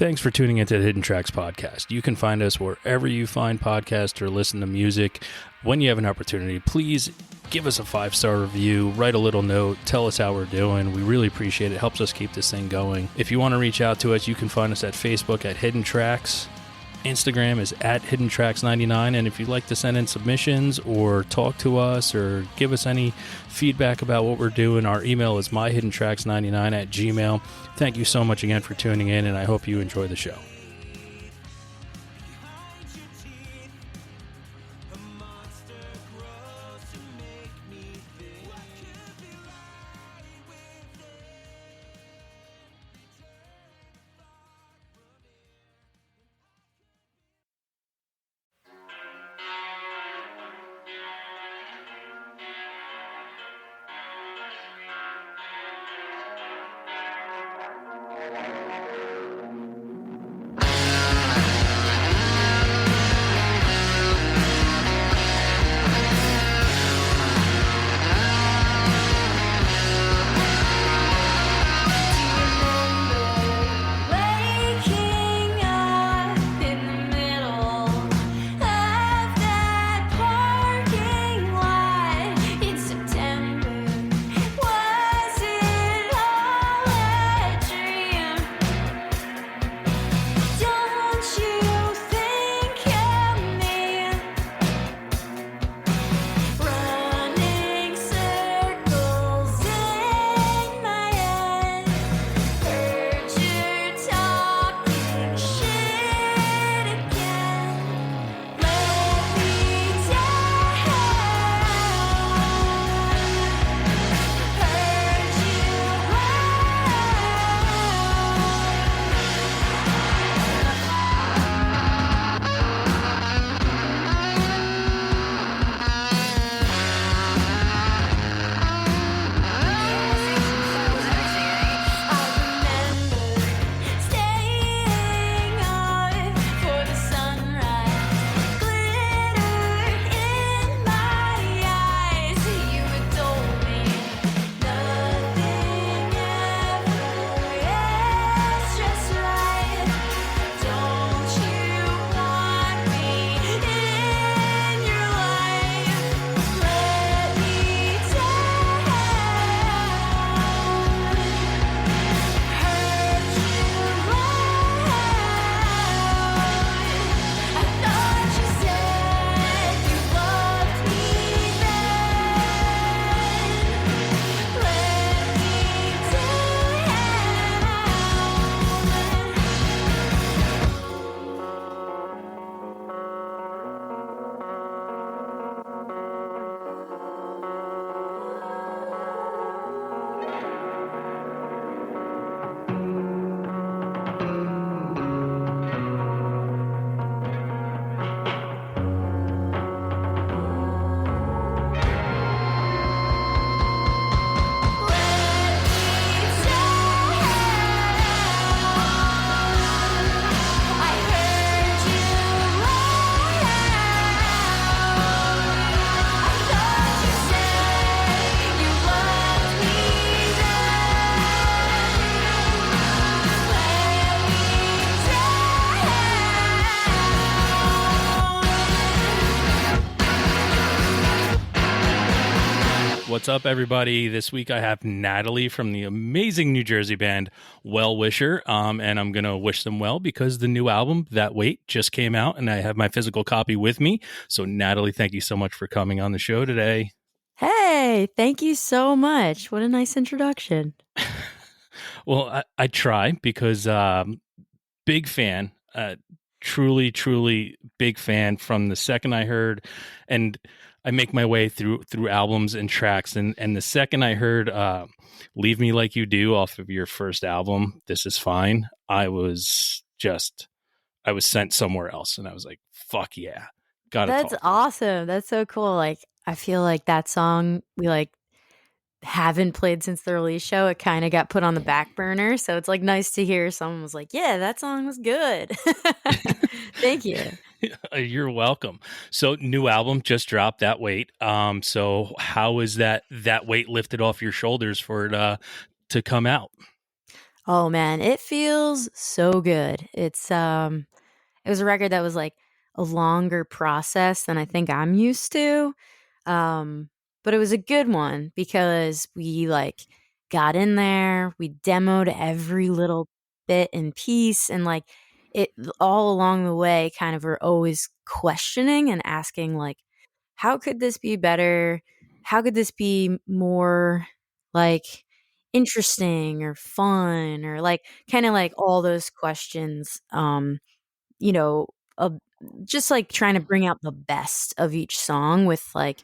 Thanks for tuning into the Hidden Tracks podcast. You can find us wherever you find podcasts or listen to music. When you have an opportunity, please give us a 5-star review, write a little note, tell us how we're doing. We really appreciate it. It helps us keep this thing going. If you want to reach out to us, you can find us at Facebook at Hidden Tracks. Instagram is at HiddenTracks99, and if you'd like to send in submissions or talk to us or give us any feedback about what we're doing, our email is myhiddentracks99@gmail. Thank you so much again for tuning in, and I hope you enjoy the show. What's up, everybody? This week I have Natalie from the amazing New Jersey band WISHER, and I'm going to wish them well because the new album, That Wait, just came out, and I have my physical copy with me. So, Natalie, thank you so much for coming on the show today. Hey, thank you so much. What a nice introduction. Well, I try because big fan, truly big fan from the second I heard, and I make my way through albums and tracks, and the second I heard Leave Me Like You Do off of your first album, This Is Fine, I was sent somewhere else, and I was like, fuck yeah. That's awesome. That's so cool. Like, I feel like that song we haven't played since the release show. It kind of got put on the back burner, so it's nice to hear someone was like, yeah, that song was good. Thank you. You're welcome. So, new album just dropped, That Weight. So how is that weight lifted off your shoulders for it to come out? Oh man, it feels so good. It was a record that was like a longer process than I think I'm used to. Um, but it was a good one because we like got in there, we demoed every little bit and piece, and like it all along the way kind of were always questioning and asking like, how could this be better? How could this be more like interesting or fun or like kind of like all those questions you know, uh, just like trying to bring out the best of each song with like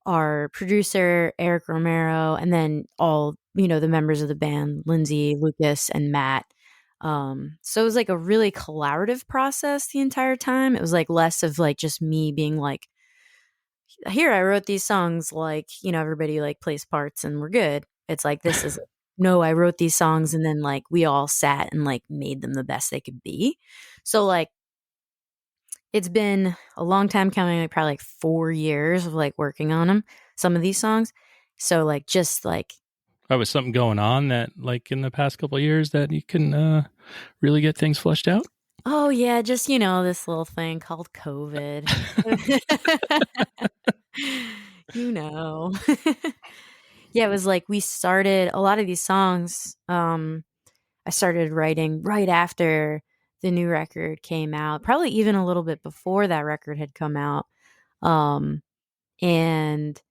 our producer Eric Romero and then all, the members of the band, Lindsay, Lucas, and Matt. So it was like a really collaborative process the entire time. It was like less of like just me being like, here I wrote these songs, like, everybody like plays parts and we're good. It's like this is no, I wrote these songs and then like we all sat and like made them the best they could be. So like it's been a long time coming, like probably like 4 years of like working on them, some of these songs. So like just like Oh, was something going on that, like in the past couple of years, that you can really get things fleshed out? oh yeah, just this little thing called COVID. you know. Yeah, it was like we started a lot of these songs. I started writing right after the new record came out, probably even a little bit before that record had come out. Um, and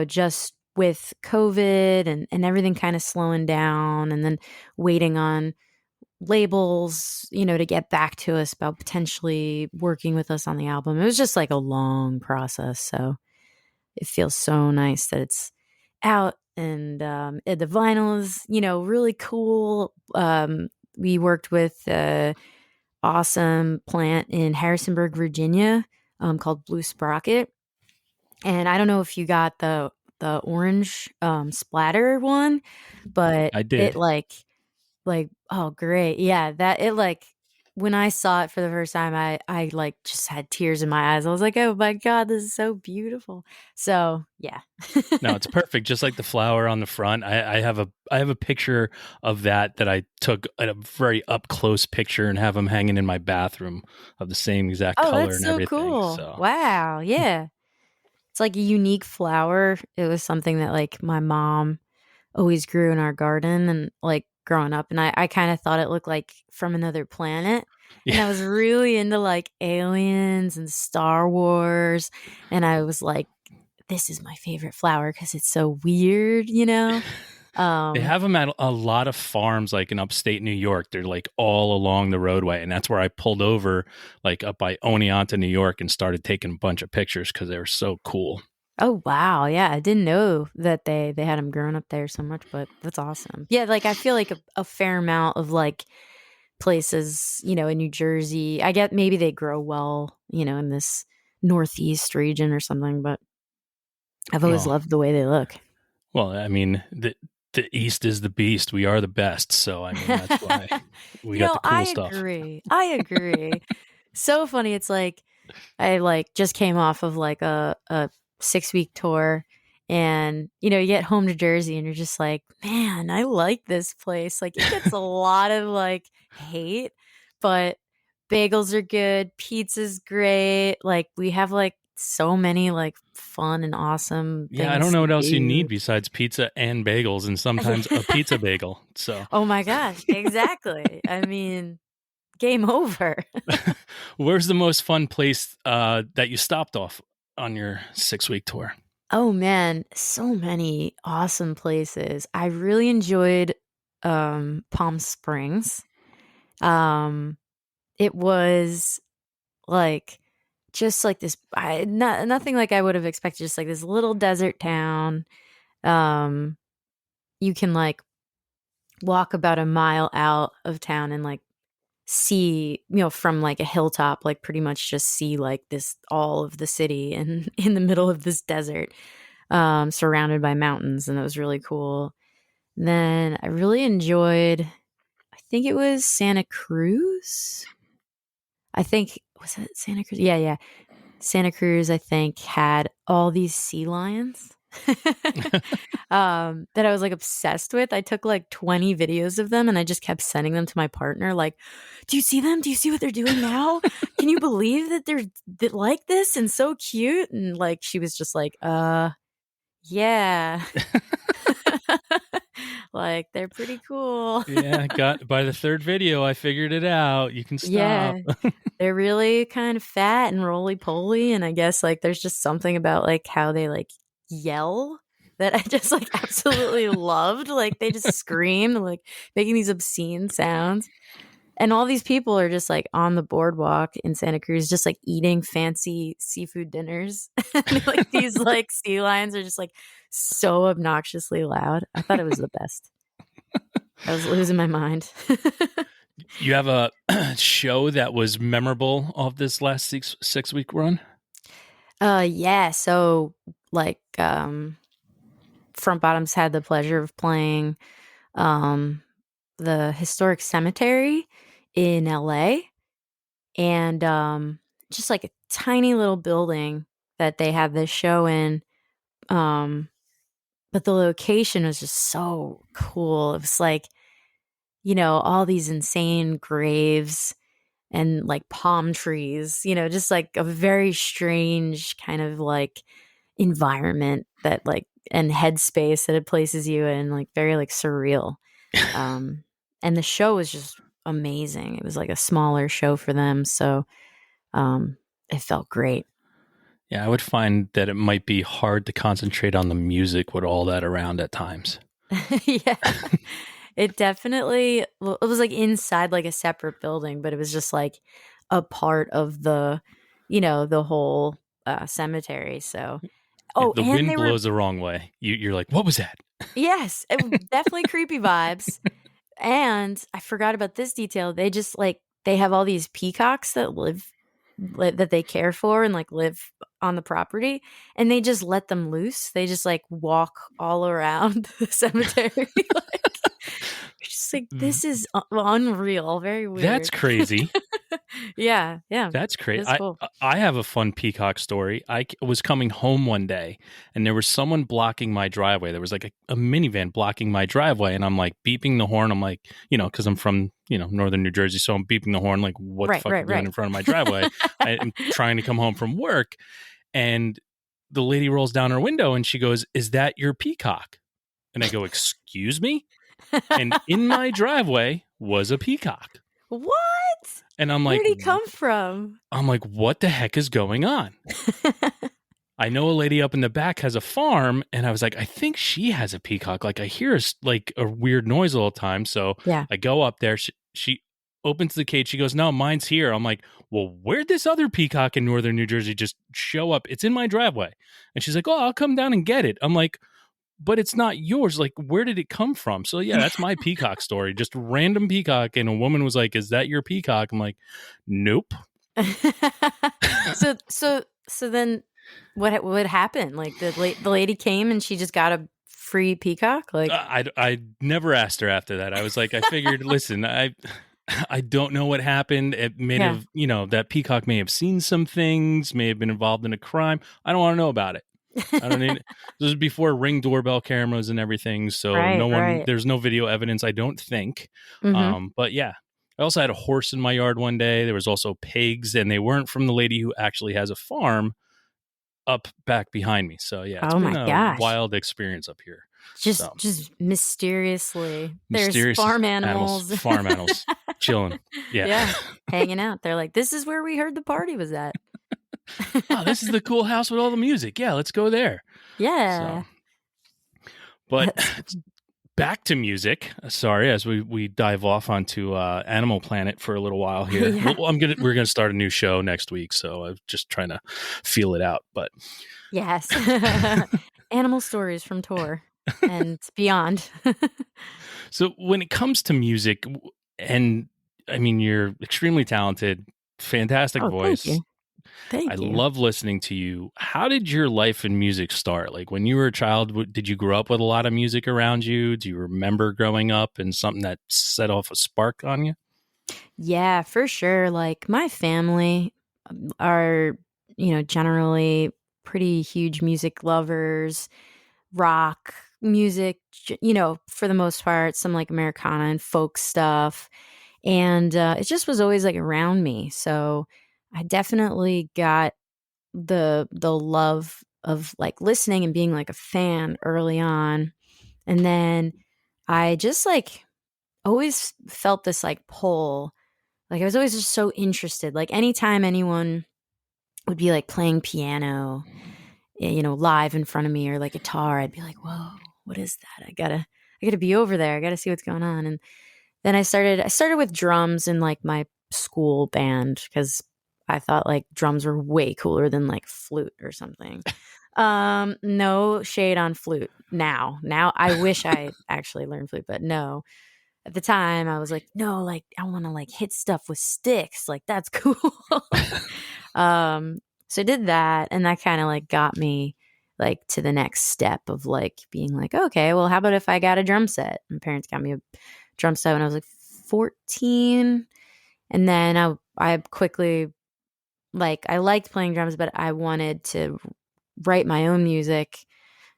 just with COVID and everything kind of slowing down and then waiting on labels, to get back to us about potentially working with us on the album. It was just like a long process. So it feels so nice that it's out and the vinyl is, really cool. We worked with awesome plant in Harrisonburg, Virginia, called Blue Sprocket. And I don't know if you got the orange splatter one, but I it did. like oh great. Yeah, that it like when I saw it for the first time, I like just had tears in my eyes. I was like, "Oh my god, this is so beautiful." So, yeah. No, it's perfect. Just like the flower on the front. I have a picture of that I took a very up close picture and have them hanging in my bathroom of the same exact Oh, color that's and so everything. cool. So Wow, yeah. It's like a unique flower. It was something that like my mom always grew in our garden and like growing up and I kind of thought it looked like from another planet and yeah, I was really into like aliens and Star Wars and I was like this is my favorite flower because it's so weird. they um have them at a lot of farms, like in upstate New York. They're like all along the roadway, and that's where I pulled over, like up by Oneonta, New York, and started taking a bunch of pictures because they were so cool. oh wow, yeah, I didn't know that they had them growing up there so much, but that's awesome. Yeah, like I feel like a fair amount of like places, in New Jersey. I get maybe they grow well, in this northeast region or something, but I've always Well, loved the way they look. I mean, the East is the beast. We are the best. So I mean, that's why we got the I cool stuff. agree. I agree. So funny. It's like I like just came off of like a 6 week tour and you get home to Jersey and you're just like, man, I like this place. Like it gets a lot of like hate, but bagels are good, pizza's great. Like we have like so many like fun and awesome Yeah, I don't things know to what else you do. need besides pizza and bagels, and sometimes a pizza bagel. So, Oh my gosh, exactly. I mean, game over. where's the most fun place that you stopped off on your 6 week tour? Oh man, so many awesome places. I really enjoyed Palm Springs. Um it was like just like this nothing like I would have expected, just like this little desert town. Um you can like walk about a mile out of town and like see, from like a hilltop, like pretty much just see like this all of the city and in the middle of this desert, surrounded by mountains, and it was really cool. Then I really enjoyed, I think it was Santa Cruz. I think was it Santa Cruz? Yeah, yeah. Santa Cruz, I think, had all these sea lions. that I was like obsessed with. I took like 20 videos of them and I just kept sending them to my partner. Like, do you see them? Do you see what they're doing now? Can you believe that they're like this and so cute? And like, she was just like, yeah. Like, they're pretty cool. Yeah, got by the third video, I figured it out. You can stop. Yeah. They're really kind of fat and roly-poly, and I guess, like, there's just something about, like, how they, like, yell that I just, like, absolutely loved. Like, they just scream, like, making these obscene sounds. And all these people are just, like, on the boardwalk in Santa Cruz just, like, eating fancy seafood dinners. And, like, these, like, sea lions are just, like, so obnoxiously loud. I thought it was the best. I was losing my mind. You have a show that was memorable of this last 6-week run? Yeah. So, like, Front Bottoms had the pleasure of playing the historic cemetery in LA, and just like a tiny little building that they had this show in. But the location was just so cool. It was like, all these insane graves and like palm trees, just like a very strange kind of like environment that like and headspace that it places you in, like very like surreal. And the show was just amazing. It was like a smaller show for them, so it felt great. Yeah, I would find that it might be hard to concentrate on the music with all that around at times. Yeah. It definitely, it was like inside like a separate building, but it was just like a part of the, the whole cemetery. So, The and wind they were, blows the wrong way. You're like, what was that? yes, definitely creepy vibes. And I forgot about this detail. They just like, they have all these peacocks that that they care for and like live on the property, and they just let them loose. They just like walk all around the cemetery. Like, just like, this is unreal. Very weird. That's crazy. Yeah. That's crazy. It's cool. I have a fun peacock story. I was coming home one day and there was someone blocking my driveway. There was like a minivan blocking my driveway, and I'm like beeping the horn. I'm like, because I'm from, northern New Jersey. So I'm beeping the horn like, what the fuck are you doing in front of my driveway? I'm trying to come home from work. And the lady rolls down her window and she goes, "Is that your peacock?" And I go, "Excuse me?" And in my driveway was a peacock. What? And I'm like, where'd he come from? I'm like, what the heck is going on? I know a lady up in the back has a farm, and I was like, I think she has a peacock. Like, I hear like a weird noise all the time. So Yeah. I go up there. She opens the cage. She goes, "No, mine's here." I'm like, well, where'd this other peacock in northern New Jersey just show up? It's in my driveway. And she's like, "Oh, I'll come down and get it." I'm like, but it's not yours. Like, where did it come from? So yeah, that's my peacock story. Just random peacock. And a woman was like, "Is that your peacock?" I'm like, "Nope." So then what happened? Like the lady came and she just got a free peacock? Like, I never asked her after that. I was like, I figured, listen, I don't know what happened. It may have, that peacock may have seen some things, may have been involved in a crime. I don't want to know about it. I don't need. This was before Ring doorbell cameras and everything, so Right. There's no video evidence, I don't think. Mm-hmm. But yeah, I also had a horse in my yard one day. There was also pigs, and they weren't from the lady who actually has a farm up back behind me. So yeah, it's been a wild experience up here. Just mysteriously, Mysterious there's farm animals, chilling. Yeah, hanging out. They're like, this is where we heard the party was at. Oh, this is the cool house with all the music. Yeah, let's go there. Yeah. But back to music. Sorry, as we dive off onto Animal Planet for a little while here. Yeah. We're gonna start a new show next week, so I'm just trying to feel it out. But yes, animal stories from tour and beyond. So when it comes to music, and I mean, you're extremely talented, fantastic voice. Thank you. I love listening to you. How did your life in music start? Like when you were a child, did you grow up with a lot of music around you? Do you remember growing up and something that set off a spark on you? Yeah, for sure. Like my family are, generally pretty huge music lovers. rock music, for the most part, some like Americana and folk stuff. And it just was always like around me. So I definitely got the love of like listening and being like a fan early on. And then I just like always felt this like pull. Like I was always just so interested. Like anytime anyone would be like playing piano, live in front of me or like guitar, I'd be like, whoa, what is that? I gotta be over there. I gotta see what's going on. And then I started with drums in like my school band because I thought like drums were way cooler than like flute or something. No shade on flute now. Now I wish I actually learned flute, but no. At the time I was like, no, like I want to like hit stuff with sticks. Like that's cool. So I did that and that kind of like got me like to the next step of like being like, okay, well, how about if I got a drum set? My parents got me a drum set when I was like 14. And then I quickly, like, I liked playing drums, but I wanted to write my own music.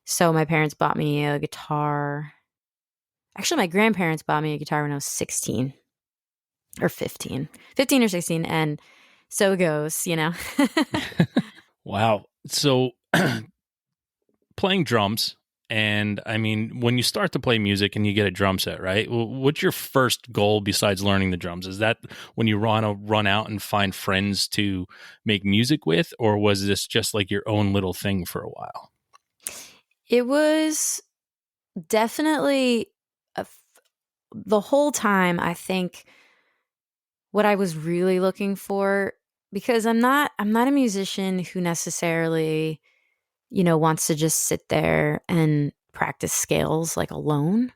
So my parents bought me a guitar. Actually, my grandparents bought me a guitar when I was 16 or 15 or 16. And so it goes, Wow. So playing drums, and I mean, when you start to play music and you get a drum set, right? What's your first goal besides learning the drums? Is that when you want to run out and find friends to make music with, or was this just like your own little thing for a while? It was definitely the whole time, I think what I was really looking for, because I'm not a musician who necessarily, wants to just sit there and practice scales like alone.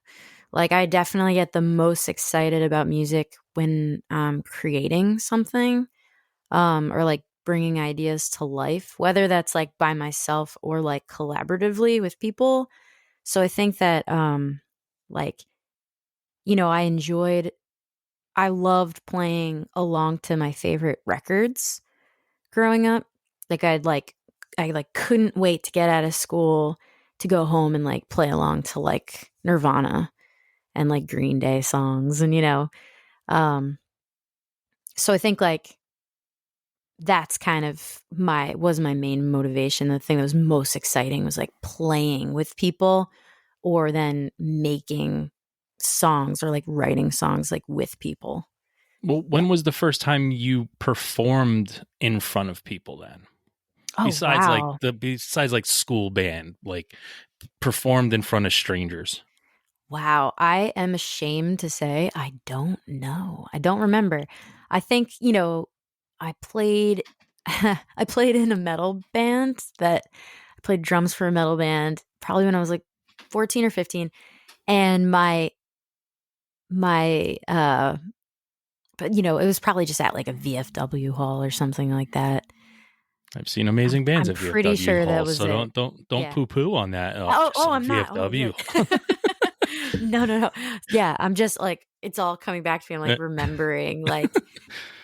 Like I definitely get the most excited about music when I'm creating something, or like bringing ideas to life, whether that's like by myself or like collaboratively with people. So I think that, like, I loved playing along to my favorite records growing up. Like I like couldn't wait to get out of school to go home and like play along to like Nirvana and like Green Day songs and um so I think like that's kind of was my main motivation. The thing that was most exciting was like playing with people or then making songs or like writing songs like with people. Well, Yeah. when was the first time you performed in front of people then? Oh, wow. Besides like school band, like performed in front of strangers. Wow. I am ashamed to say I don't know. I don't remember. I think, I played I played in a metal band that I played drums for a metal band probably when I was like 14 or 15 and my but it was probably just at like a VFW hall or something like that. I've seen amazing bands I'm at pretty VFW sure that halls, was so it. don't Yeah. poo poo on that. Oh, Oh, some I'm not. Oh, VFW. good. No, no, no. Yeah, I'm just like it's all coming back to me. I'm like remembering, like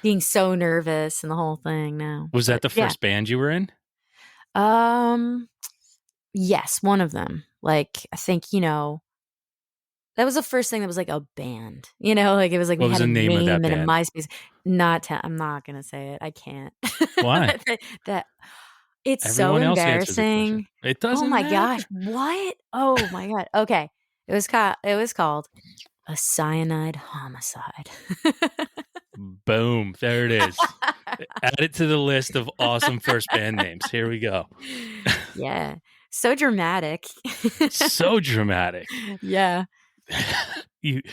being so nervous and the whole thing now. Was that But the yeah, first band you were in? um, yes, one of them. Like I think that was the first thing that was like a band. Like it was like we What was had the a name of that name and a band? MySpace. I'm not gonna say it. I can't. Why? that it's so Everyone else answers the question. embarrassing. It Oh doesn't my gosh, matter. what? Oh my god. Okay. It was called A Cyanide Homicide. Boom. There it is. Add it to the list of awesome first band names. Here we go. Yeah. So dramatic. So dramatic. Yeah. you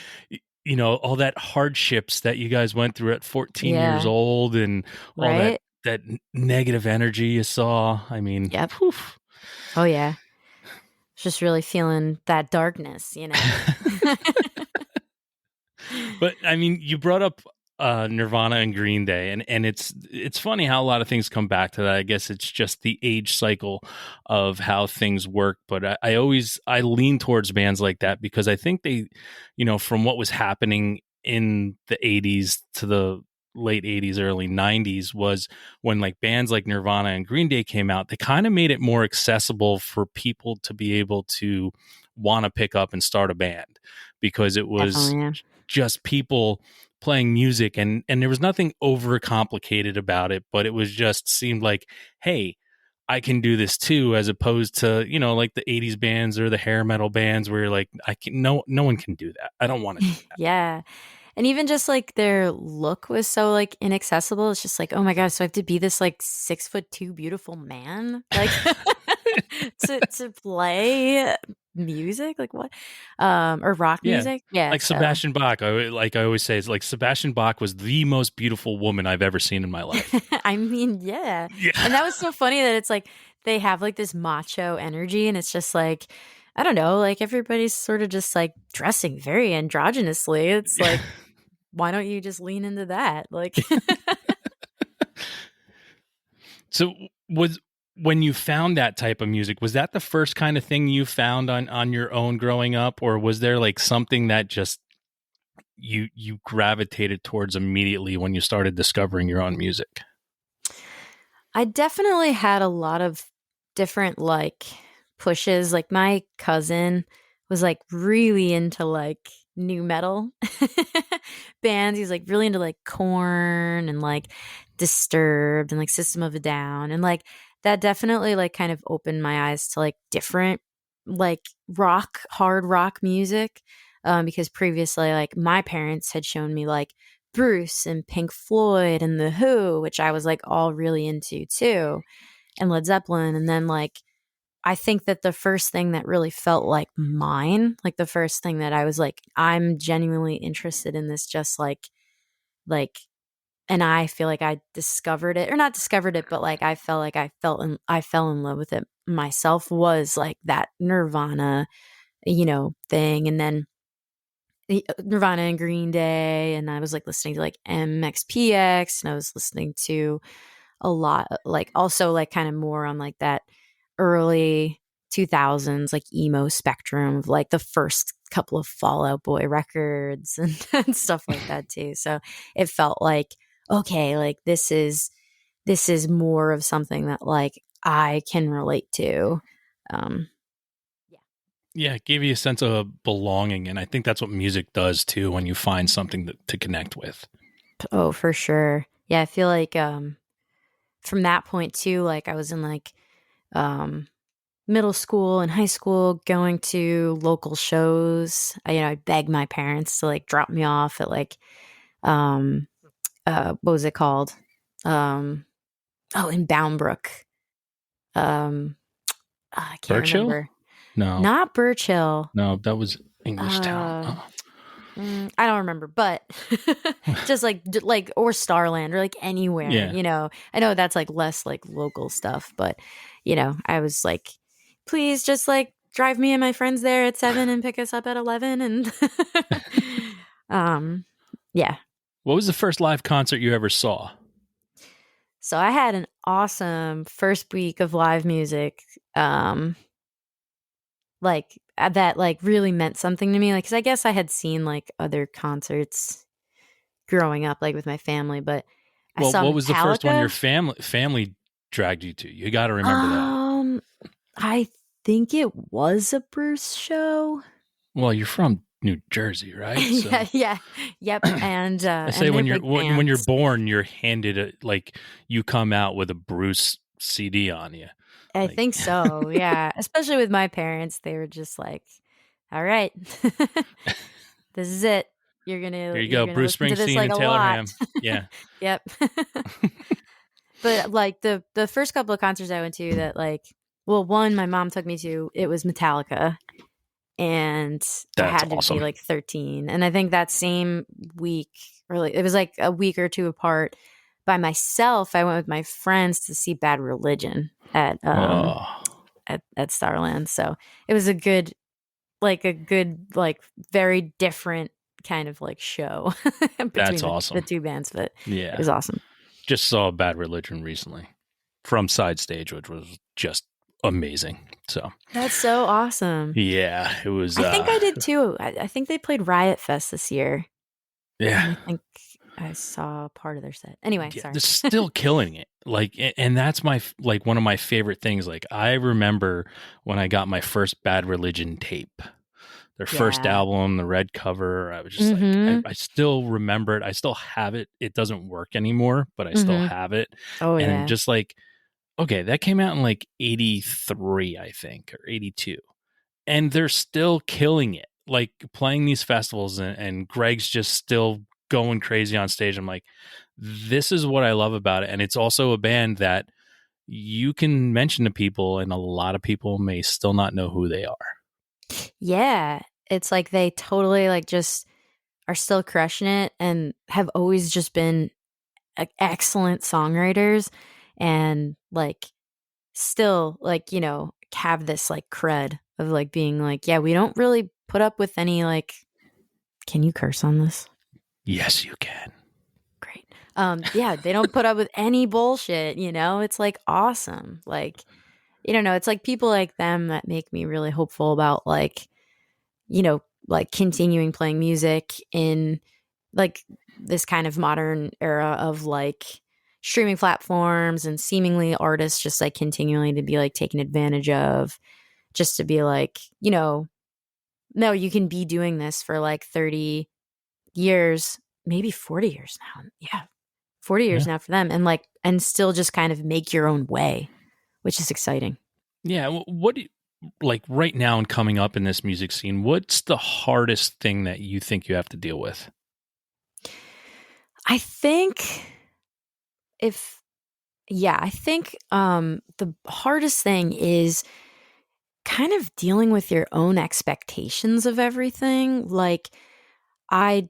all that hardships that you guys went through at 14 years Yeah. old and all Right? that negative energy you saw. I mean, Yep. whew. Oh yeah. Just really feeling that darkness. But I mean, you brought up Nirvana and Green Day, and it's funny how a lot of things come back to that. I guess it's just the age cycle of how things work. But I lean towards bands like that because I think they, from what was happening in the 80s to the late 80s, early 90s was when like bands like Nirvana and Green Day came out. They kind of made it more accessible for people to be able to want to pick up and start a band, because it was Definitely, yeah. just people playing music, and there was nothing over complicated about it, but it was just seemed like, hey, I can do this too, as opposed to, you know, like the 80s bands or the hair metal bands where you're like, no one can do that. I don't want to do that. Yeah. And even just like their look was so like inaccessible. It's just like, oh my gosh, so I have to be this like 6'2" beautiful man, like to play music, like what, or rock Yeah. music, yeah. Like So Sebastian Bach, I always say, it's like Sebastian Bach was the most beautiful woman I've ever seen in my life. I mean, yeah. Yeah. And that was so funny that it's like they have like this macho energy, and it's just like, I don't know, like everybody's sort of just like dressing very androgynously. It's like, why don't you just lean into that? Like, So when you found that type of music, was that the first kind of thing you found on your own growing up, or was there like something that just you gravitated towards immediately when you started discovering your own music? I definitely had a lot of different like pushes. Like my cousin was like really into like new metal bands. He's like really into like Korn and like Disturbed and like System of a Down, and like that definitely like kind of opened my eyes to like different like hard rock music. Because previously like my parents had shown me like Bruce and Pink Floyd and The Who, which I was like all really into too, and Led Zeppelin. And then like I think that the first thing that really felt like mine, like the first thing that I was like, I'm genuinely interested in this, just like, and I feel like I discovered it, or not discovered it, but like I felt like I fell in love with it myself, was like that Nirvana, you know, thing. And then Nirvana and Green Day, and I was like listening to like MXPX, and I was listening to a lot like also like kind of more on like that early 2000s like emo spectrum of like the first couple of Fall Out Boy records and stuff like that too. So it felt like, okay, like this is more of something that like I can relate to. um Yeah, it gave you a sense of belonging, and I think that's what music does too, when you find something to connect with. oh, for sure. Yeah, I feel like from that point too, like I was in like um middle school and high school going to local shows. I begged my parents to like drop me off at like um what was it called? Um in Bound Brook. I can't Birch Hill? remember. No, Not Birch Hill. that was English Town. Uh, I don't remember, but just like or Starland or like anywhere, Yeah. I know that's like less like local stuff, but I was like, please just like drive me and my friends there at 7 and pick us up at 11. And yeah. What was the first live concert you ever saw? So I had an awesome first week of live music. Like that like really meant something to me, like, because I guess I had seen like other concerts growing up like with my family, but I Well, saw what was the first one your Metallica. family dragged you to? You got to remember that. I think it was a Bruce show. Well, you're from New Jersey, right? So Yep. And I say and when they're you're big when you're fans. born, you're handed like you come out with a Bruce CD on you. I Like, think so, yeah. Especially with my parents, they were just like, "All right, this is it. You're there gonna you go, Bruce listen to this Springsteen like and a Taylor lot." Ham. Yeah. Yep. But like the first couple of concerts I went to that like, well, one my mom took me to, it was Metallica, and I That's had to be awesome. like 13. And I think that same week, or like it was like a week or two apart, by myself, I went with my friends to see Bad Religion at Starland. So it was a good like very different kind of like show That's between the awesome. two bands, but Yeah. it was awesome. Just saw Bad Religion recently from Side Stage, which was just amazing. So That's so awesome. yeah, it was. I think I did too. I think they played Riot Fest this year. Yeah, And I think I saw part of their set. Anyway, Yeah, sorry. they're still killing it. Like, and that's my like one of my favorite things. Like, I remember when I got my first Bad Religion tape, their first Yeah. album, the red cover. I was just like, Mm-hmm. I still remember it. I still have it. It doesn't work anymore, but I still Mm-hmm. have it. Oh And yeah. just like, okay, that came out in like 83, I think, or 82. And they're still killing it, like playing these festivals, and Greg's just still going crazy on stage. I'm like, this is what I love about it. And it's also a band that you can mention to people, and a lot of people may still not know who they are. Yeah. It's like they totally like just are still crushing it and have always just been excellent songwriters and like still like, have this like cred of like being like, yeah, we don't really put up with any like, can you curse on this? Yes, you can. Great. Yeah, they don't put up with any bullshit, it's like awesome. Like, you don't know, it's like people like them that make me really hopeful about like continuing playing music in like this kind of modern era of like streaming platforms and seemingly artists just like continually to be like taken advantage of, just to be like, no, you can be doing this for like 30 years, maybe 40 years now. Yeah. 40 years Yeah. now for them, and like and still just kind of make your own way, which is exciting. Yeah. What do you, like right now and coming up in this music scene, what's the hardest thing that you think you have to deal with? I think if I think the hardest thing is kind of dealing with your own expectations of everything. Like I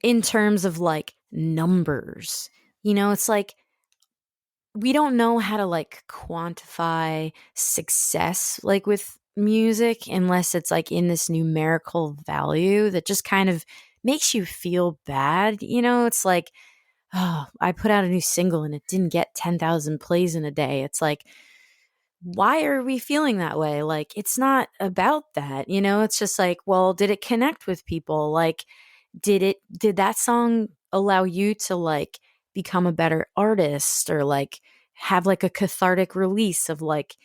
in terms of like numbers. It's like we don't know how to like quantify success like with music unless it's like in this numerical value that just kind of makes you feel bad. It's like, oh, I put out a new single and it didn't get 10,000 plays in a day. It's like, why are we feeling that way? Like, it's not about that. It's just like, well, did it connect with people? Like, did that song allow you to like become a better artist, or like have like a cathartic release of like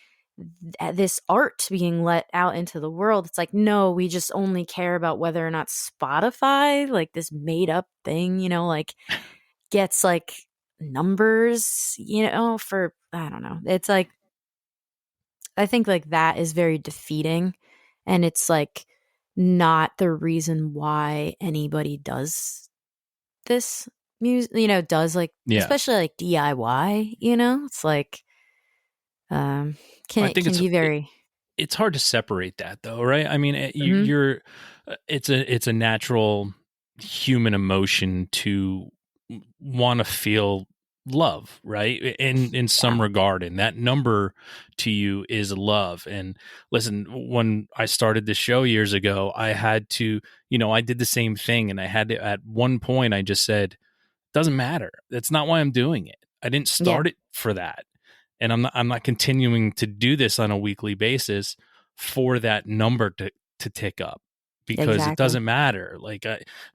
this art being let out into the world? It's like, no, we just only care about whether or not Spotify, like this made up thing, like gets like numbers, for, I don't know. It's like, I think like that is very defeating, and it's like not the reason why anybody does this music, does like, Yeah. especially like DIY, it's like, I can think can be very. it's hard to separate that though, right? I mean, Mhm. you're it's a natural human emotion to want to feel love, right? In Yeah. some regard, and that number to you is love. And listen, when I started the show years ago, I had to, I did the same thing, and I had to, at one point I just said, doesn't matter. That's not why I'm doing it. I didn't Yeah. start it for that. And I'm not continuing to do this on a weekly basis for that number to tick up, because it Exactly. doesn't matter. Like,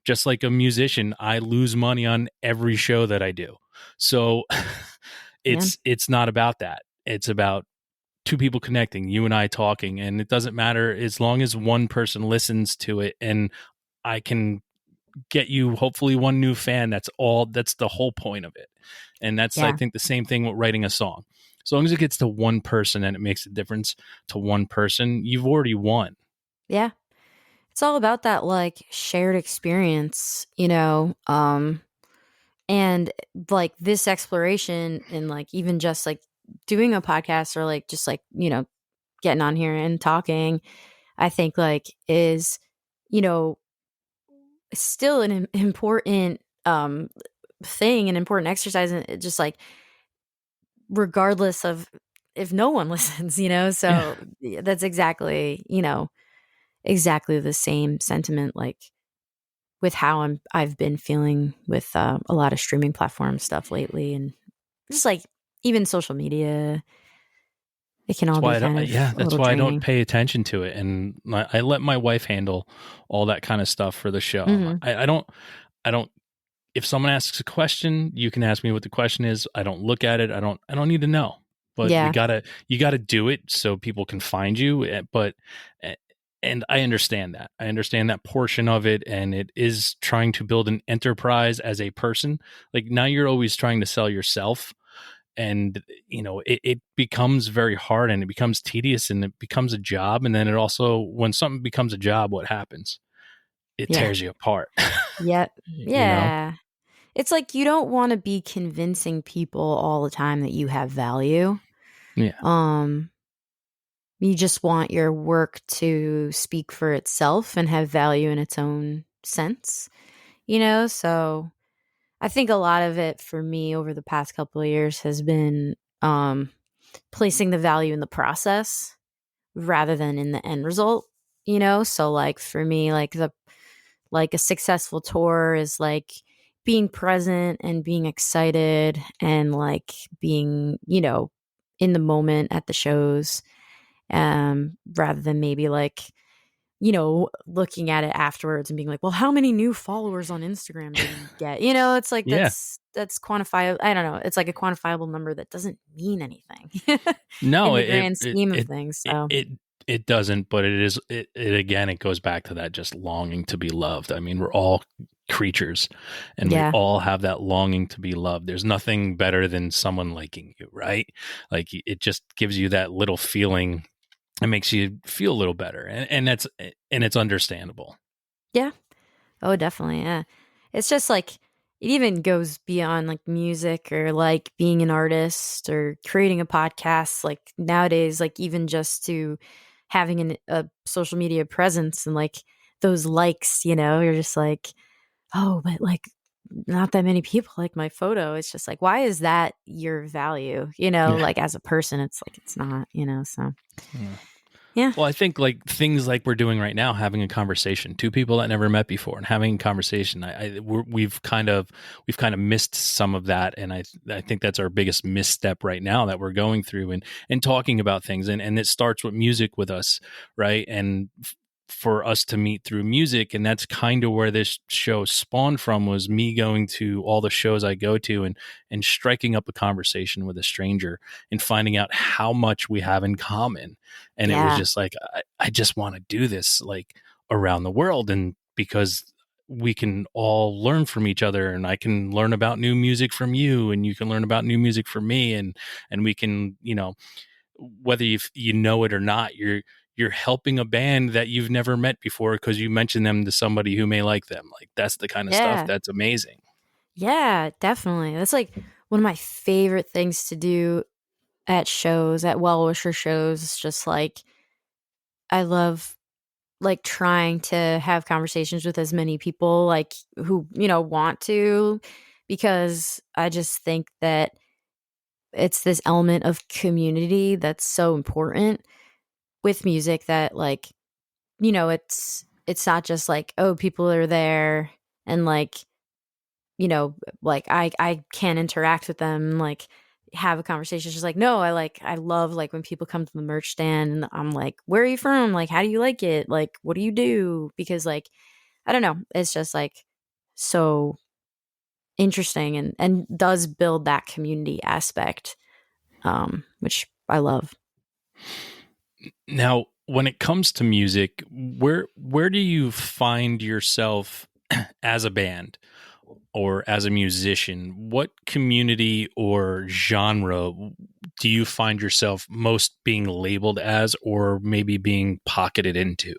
just like a musician, I lose money on every show that I do. So Yeah. it's not about that. It's about two people connecting, you and I talking, and it doesn't matter as long as one person listens to it, and I can get you hopefully one new fan. That's the whole point of it. And that's, I Yeah. think, the same thing with writing a song. As long as it gets to one person and it makes a difference to one person, you've already won. Yeah. It's all about that like shared experience, and like this exploration, and like even just like doing a podcast, or like just like, getting on here and talking, I think like is, you know, still an important thing, an important exercise, and it just like regardless of if no one listens, Yeah. so yeah, that's exactly, exactly the same sentiment like with how I've been feeling with a lot of streaming platform stuff lately, and just like even social media, it can That's all be why I don't, kind yeah, of a that's little why I don't draining. pay attention to it. And I let my wife handle all that kind of stuff for the show. Hmm. I don't if someone asks a question, you can ask me what the question is. I don't look at it. I don't need to know. But Yeah. you gotta do it so people can find you. And I understand that. I understand that portion of it, and it is trying to build an enterprise as a person. Like now, you're always trying to sell yourself, and it becomes very hard, and it becomes tedious, and it becomes a job. And then it also, when something becomes a job, what happens? It Yeah. tears you apart. Yep. you know? Yeah. It's like you don't want to be convincing people all the time that you have value. Yeah. You just want your work to speak for itself and have value in its own sense, So I think a lot of it for me over the past couple of years has been placing the value in the process rather than in the end result, So like for me, like a successful tour is like being present and being excited and like being, in the moment at the shows, rather than maybe like, looking at it afterwards and being like, well, how many new followers on Instagram did you get? It's like Yeah. that's quantifiable. I don't know. It's like a quantifiable number that doesn't mean anything in No, the grand scheme of things. it, So it, it doesn't, but it again, it goes back to that just longing to be loved. I mean, we're all creatures, and we yeah. all have that longing to be loved. There's nothing better than someone liking you, right? Like it just gives you that little feeling. It makes you feel a little better, and it's understandable. Yeah. Oh, definitely. Yeah. It's just like it even goes beyond like music or like being an artist or creating a podcast. Like nowadays, like even just to having a social media presence and like those likes, you're just like, oh, but like not that many people like my photo. It's just like, why is that your value? Yeah. Like as a person, it's like, it's not, so Yeah. yeah. Well, I think like things like we're doing right now, having a conversation, two people that never met before, and having a conversation. We've kind of missed some of that, and I think that's our biggest misstep right now that we're going through and talking about things, and it starts with music with us, right? And for us to meet through music, and that's kind of where this show spawned from, was me going to all the shows I go to and striking up a conversation with a stranger and finding out how much we have in common. And it was Yeah. just like, I just want to do this like around the world. And because we can all learn from each other, and I can learn about new music from you, and you can learn about new music from me. And we can, whether you know it or not, you're helping a band that you've never met before because you mentioned them to somebody who may like them. Like that's the kind of stuff Yeah. that's amazing. Yeah, definitely. That's like one of my favorite things to do at shows, at WISHER shows. It's just like I love like trying to have conversations with as many people like who, want to, because I just think that it's this element of community that's so important with music that like, it's not just like, oh, people are there and like, like I can interact with them, like have a conversation. It's just like, no, I love like when people come to the merch stand and I'm like, where are you from? Like, how do you like it? Like, what do you do? Because like, I don't know. It's just like so interesting and does build that community aspect, which I love. Now, when it comes to music, where do you find yourself as a band or as a musician? What community or genre do you find yourself most being labeled as, or maybe being pocketed into?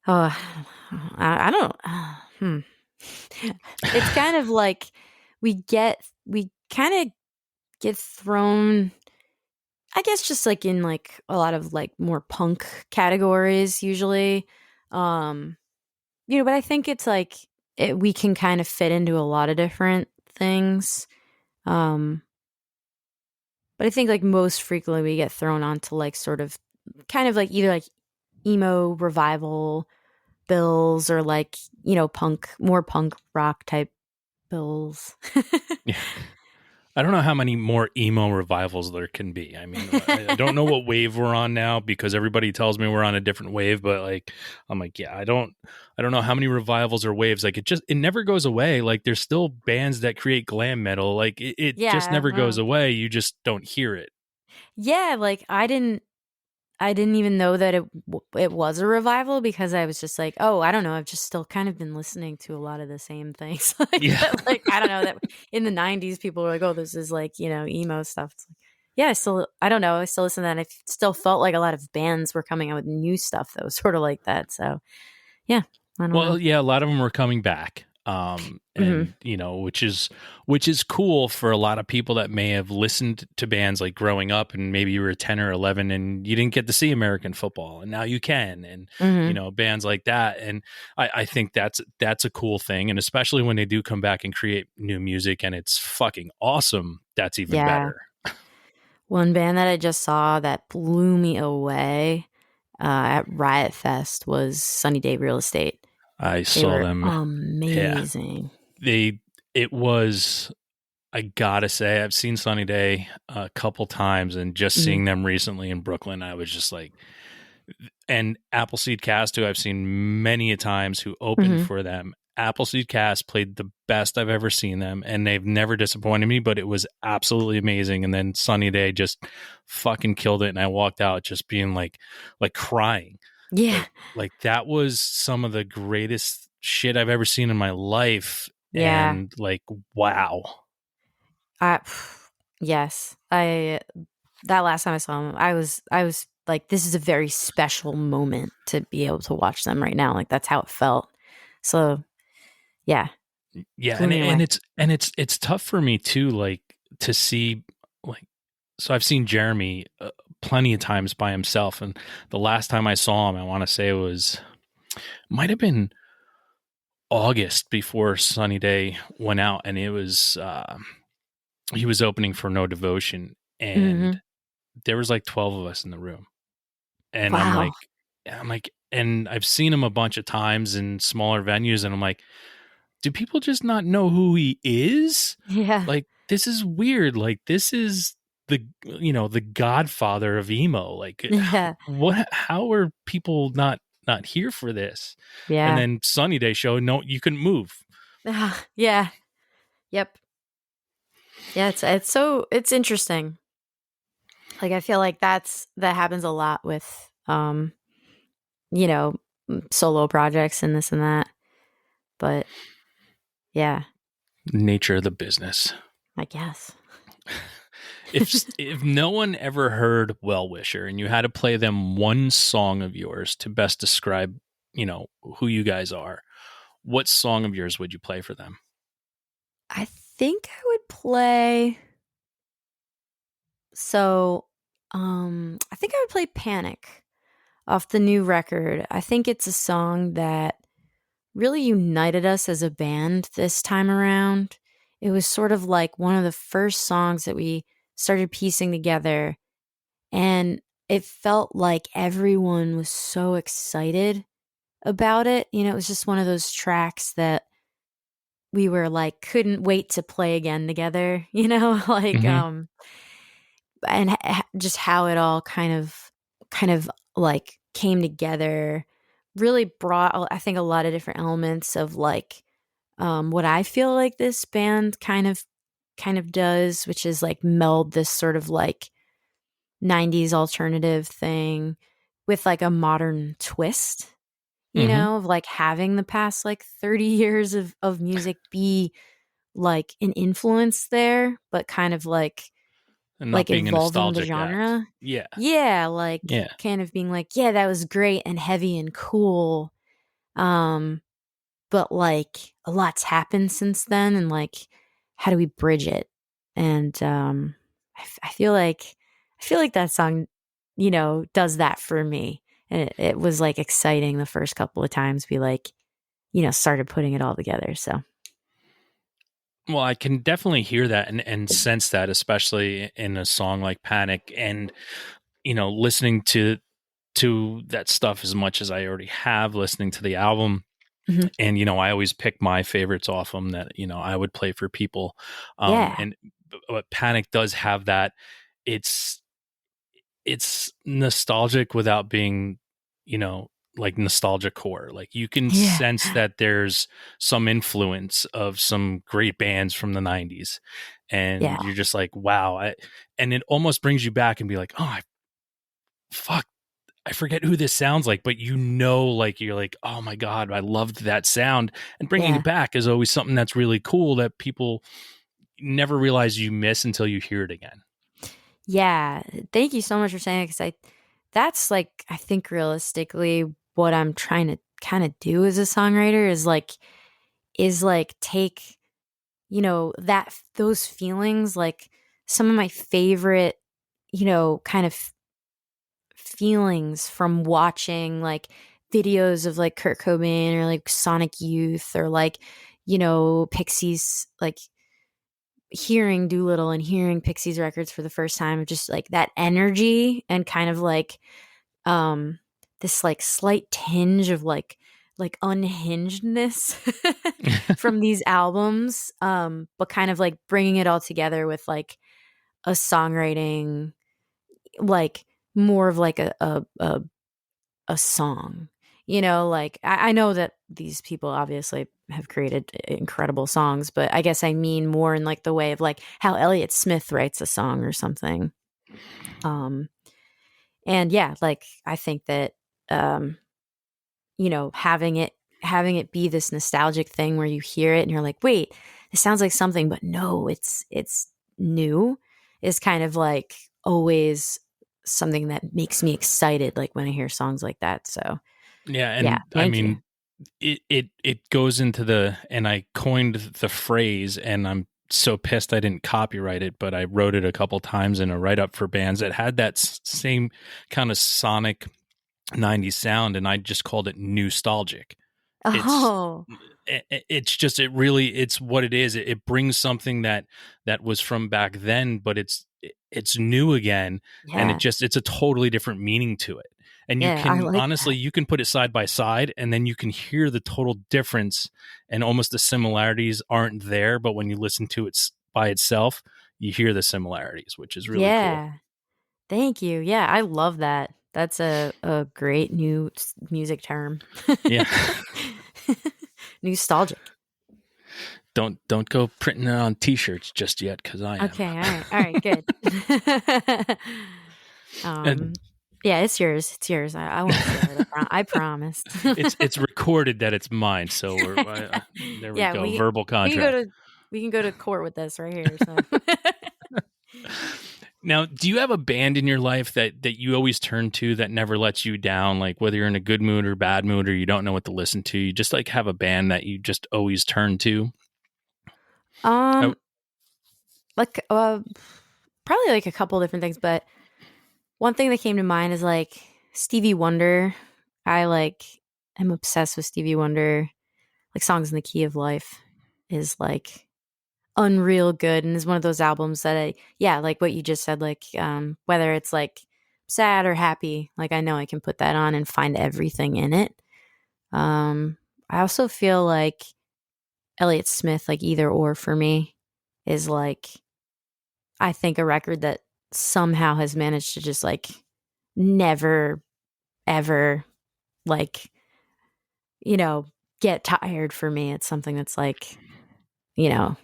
Oh, I don't. It's kind of like we kind of get thrown, I guess, just like in like a lot of like more punk categories usually. Um, but I think it's like we can kind of fit into a lot of different things. Um, but I think like most frequently we get thrown onto like sort of kind of like either like emo revival bills or like, more punk rock type bills. Yeah. I don't know how many more emo revivals there can be. I mean, I don't know what wave we're on now because everybody tells me we're on a different wave, but like, I'm like, yeah, I don't know how many revivals or waves. Like it never goes away. Like there's still bands that create glam metal. Like it just Yeah. never goes away. You just don't hear it. Yeah, like I didn't even know that it was a revival because I was just like, oh, I don't know. I've just still kind of been listening to a lot of the same things. Like Yeah. that, like I don't know that in the '90s people were like, oh, this is like emo stuff. It's like, yeah, I don't know. I still listen to that. And I still felt like a lot of bands were coming out with new stuff that was sort of like that. So yeah, I don't know. Well, yeah, a lot of them were coming back. Hmm. And which is cool for a lot of people that may have listened to bands like growing up and maybe you were 10 or 11 and you didn't get to see American football and now you can. And, Hmm. bands like that. And I think that's a cool thing. And especially when they do come back and create new music and it's fucking awesome. That's even Yeah. better. One band that I just saw that blew me away at Riot Fest was Sunny Day Real Estate. I They saw were them. Yeah. amazing. It was, I gotta say, I've seen Sunny Day a couple times, and just Mhm. seeing them recently in Brooklyn, I was just like, and Appleseed Cast, who I've seen many a times, who opened Mhm. for them. Appleseed Cast played the best I've ever seen them, and they've never disappointed me, but it was absolutely amazing. And then Sunny Day just fucking killed it, and I walked out just being like crying. Yeah. Like that was some of the greatest shit I've ever seen in my life. Yeah. And like, wow. I yes. I that last time I saw them, I was like, this is a very special moment to be able to watch them right now. Like that's how it felt. So yeah, Yeah, blew me away. it's tough for me too, like to see like. So I've seen Jeremy plenty of times by himself, and the last time I saw him, I want to say it was might have been August before Sunny Day went out, and it was he was opening for No Devotion, Hmm. and there was like 12 of us in the room, and Wow. and I've seen him a bunch of times in smaller venues, and I'm like, do people just not know who he is? Yeah. Like, this is weird. Like, this is the godfather of emo. Like, Yeah. how are people not here for this? And Yeah. then Sunny Day show, no, you couldn't move. Yeah. Yep. Yeah, it's interesting. Like I feel like that happens a lot with you know, solo projects and this and that. But yeah, Nature of the business. I guess. If no one ever heard Well Wisher and you had to play them one song of yours to best describe, who you guys are, what song of yours would you play for them? I think I would play so I think I would play Panic off the new record. I think it's a song that really united us as a band this time around. It was sort of like one of the first songs that we started piecing together, and it felt like everyone was so excited about it. It was just one of those tracks that we were like couldn't wait to play again together, like Mm-hmm. and just how it all kind of like came together really brought I think a lot of different elements of like what I feel like this band kind of does, which is like meld this sort of like 90s alternative thing with like a modern twist, Mm-hmm. of like having the past like 30 years of music be like an influence there, but kind of And not like being a evolving the nostalgic act. genre. Yeah. Yeah, like Yeah. kind of being like, yeah, that was great and heavy and cool. Um, but like a lot's happened since then, and like how do we bridge it? And I feel like that song, does that for me. And it was like exciting the first couple of times we like, started putting it all together. So Well, I can definitely hear that and sense that, especially in a song like Panic. And, listening to that stuff as much as I already have, listening to the album. mhm. And, I always pick my favorites off them that, I would play for people. Yeah. And but Panic does have that. It's nostalgic without being, like nostalgia core. Like you can Yeah. sense that there's some influence of some great bands from the 90s, Yeah. and you're just like, wow. And it almost brings you back and be like, oh, fuck, I forget who this sounds like, but like you're like, oh my God, I loved that sound. And bringing Yeah. it back is always something that's really cool that people never realize you miss until you hear it again. Yeah. Thank you so much for saying it, because that's like, I think realistically what I'm trying to kind of do as a songwriter is like take, those feelings, like some of my favorite, kind of feelings from watching like videos of like Kurt Cobain or like Sonic Youth or like, Pixies, like hearing Doolittle and hearing Pixies records for the first time, just like that energy and kind of like um this like slight tinge of like unhingedness from these albums, but kind of like bringing it all together with like a songwriting, like more of like a song. Like I know that these people obviously have created incredible songs, but I guess I mean more in like the way of like how Elliott Smith writes a song or something. Um and yeah, like I think that um having it be this nostalgic thing where you hear it and you're like, wait, it sounds like something, but no, it's new, is kind of like always something that makes me excited, like when I hear songs like that. So Yeah. yeah, And I thank you. mean, it goes into and I coined the phrase, and I'm so pissed I didn't copyright it, but I wrote it a couple times in a write up for bands that had that same kind of sonic 90s sound, and I just called it nostalgic. It's Oh, it's just it's what it is. It brings something that was from back then, but it's new again, and yeah. it's a totally different meaning to it. And you Yeah, I can like honestly, that. you can put it side by side, and then you can hear the total difference, and almost the similarities aren't there, but when you listen to it by itself, you hear the similarities, which is really cool. Yeah. Thank you. Yeah, I love that. That's a great new music term. Yeah. Nostalgic. Don't go printing it on t-shirts just yet, because I am. Okay, all right. All right, good. And Yeah, it's yours. It's yours. I won't steal it. I promise. it's recorded that it's mine, so there we Yeah, go. Verbal we can go contract. to we can go to court with this right here. So Now, do you have a band in your life that you always turn to that never lets you down? Like whether you're in a good mood or bad mood, or you don't know what to listen to, you just like have a band that you just always turn to? Oh, um like probably like a couple different things, but one thing that came to mind is like Stevie Wonder. I like am obsessed with Stevie Wonder. Like Songs in the Key of Life is like unreal good, and is one of those albums that like what you just said, like whether it's like sad or happy, like I know I can put that on and find everything in it. I also feel like Elliott Smith, like Either or for me, is like I think a record that somehow has managed to just like never ever like you know get tired for me. It's something that's like you know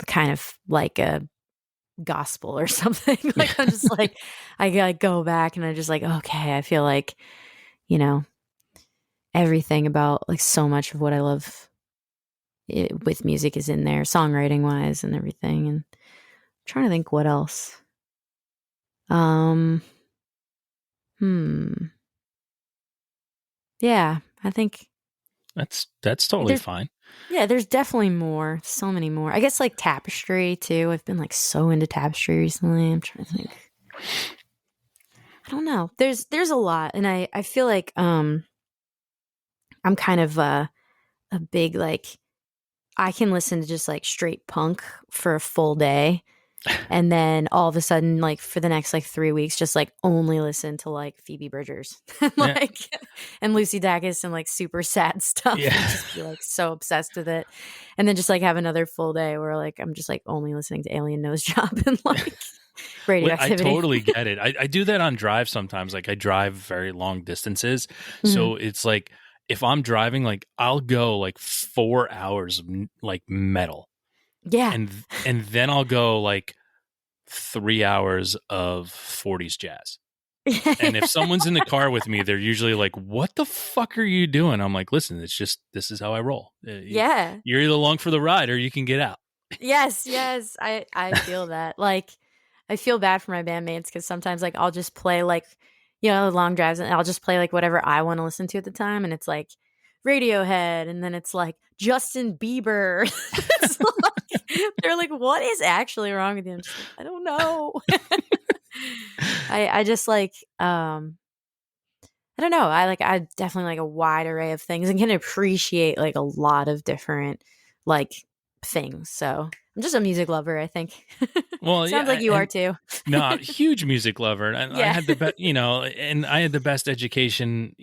kind of like a gospel or something. Like I'm just like I gotta go back and I just like, okay, I feel like, you know, everything about like so much of what I love with music is in there, songwriting wise and everything. And I'm trying to think what else. Um hmm. Yeah, I think that's totally there's fine. there's definitely more. So many more. I guess like Tapestry too. I've been like so into Tapestry recently. I'm trying to think. I don't know. There's a lot, and I feel like I'm kind of a big like I can listen to just like straight punk for a full day. And then all of a sudden, like for the next like 3 weeks, just like only listen to like Phoebe Bridgers, Yeah. like and Lucy Dacus and like super sad stuff, Yeah. and just be like so obsessed with it. And then just like have another full day where like I'm just like only listening to Alien Nose Job and like I Radioactivity. totally get it. I do that on drive sometimes. Like I drive very long distances. Mhm. So it's like if I'm driving, like I'll go like 4 hours of like metal. Yeah. And then I'll go like 3 hours of 40s jazz. And if someone's in the car with me, they're usually like, "What the fuck are you doing?" I'm like, "Listen, it's just this is how I roll. Yeah. You're either along for the ride or you can get out." Yes, yes. I feel that. Like I feel bad for my bandmates because sometimes like I'll just play like long drives and I'll just play like whatever I want to listen to at the time, and it's like Radiohead, and then it's like Justin Bieber. It's like, they're like, what is actually wrong with you? I'm just like, I don't know. I just like I don't know. I definitely like a wide array of things and can appreciate like a lot of different like things. So I'm just a music lover, I think. Well, Sounds yeah, like you are and too. no, huge music lover. And I Yeah. had the best, and I had the best education,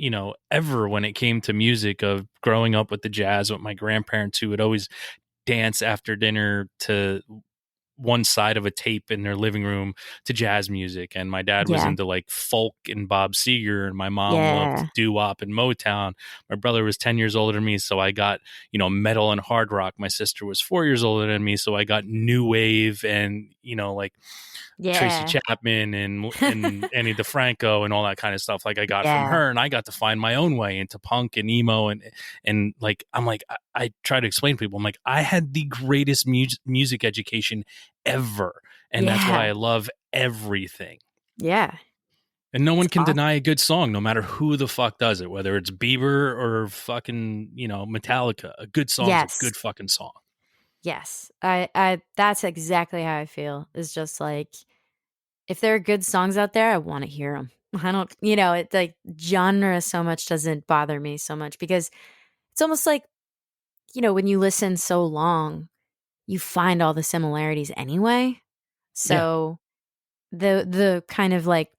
ever when it came to music of growing up with the jazz with my grandparents who would always dance after dinner to one side of a tape in their living room to jazz music. And my dad was Yeah. into like folk and Bob Seger, and my mom loved Yeah. doo-wop and Motown. My brother was 10 years older than me, so I got, metal and hard rock. My sister was 4 years older than me, so I got new wave and, like Tracy Yeah. Chapman and Annie DeFranco and all that kind of stuff like I got from Yeah. her. And I got to find my own way into punk and emo and like I'm like I try to explain to people, I'm like, I had the greatest music education ever, and that's why I Yeah. love everything. Yeah. And no one It's can awesome. deny a good song, no matter who the fuck does it, whether it's Bieber or fucking Metallica. A good song's a Yes. good fucking song. Yes. I that's exactly how I feel. It's just like if there are good songs out there, I want to hear them. I don't, it's like genre so much doesn't bother me so much because it's almost like, when you listen so long, you find all the similarities anyway. Yeah. So the kind of like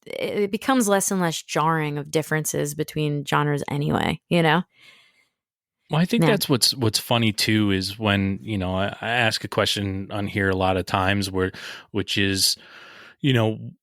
it becomes less and less jarring of differences between genres anyway, Well, I think Yeah. that's what's funny too is when I ask a question on here a lot of times which is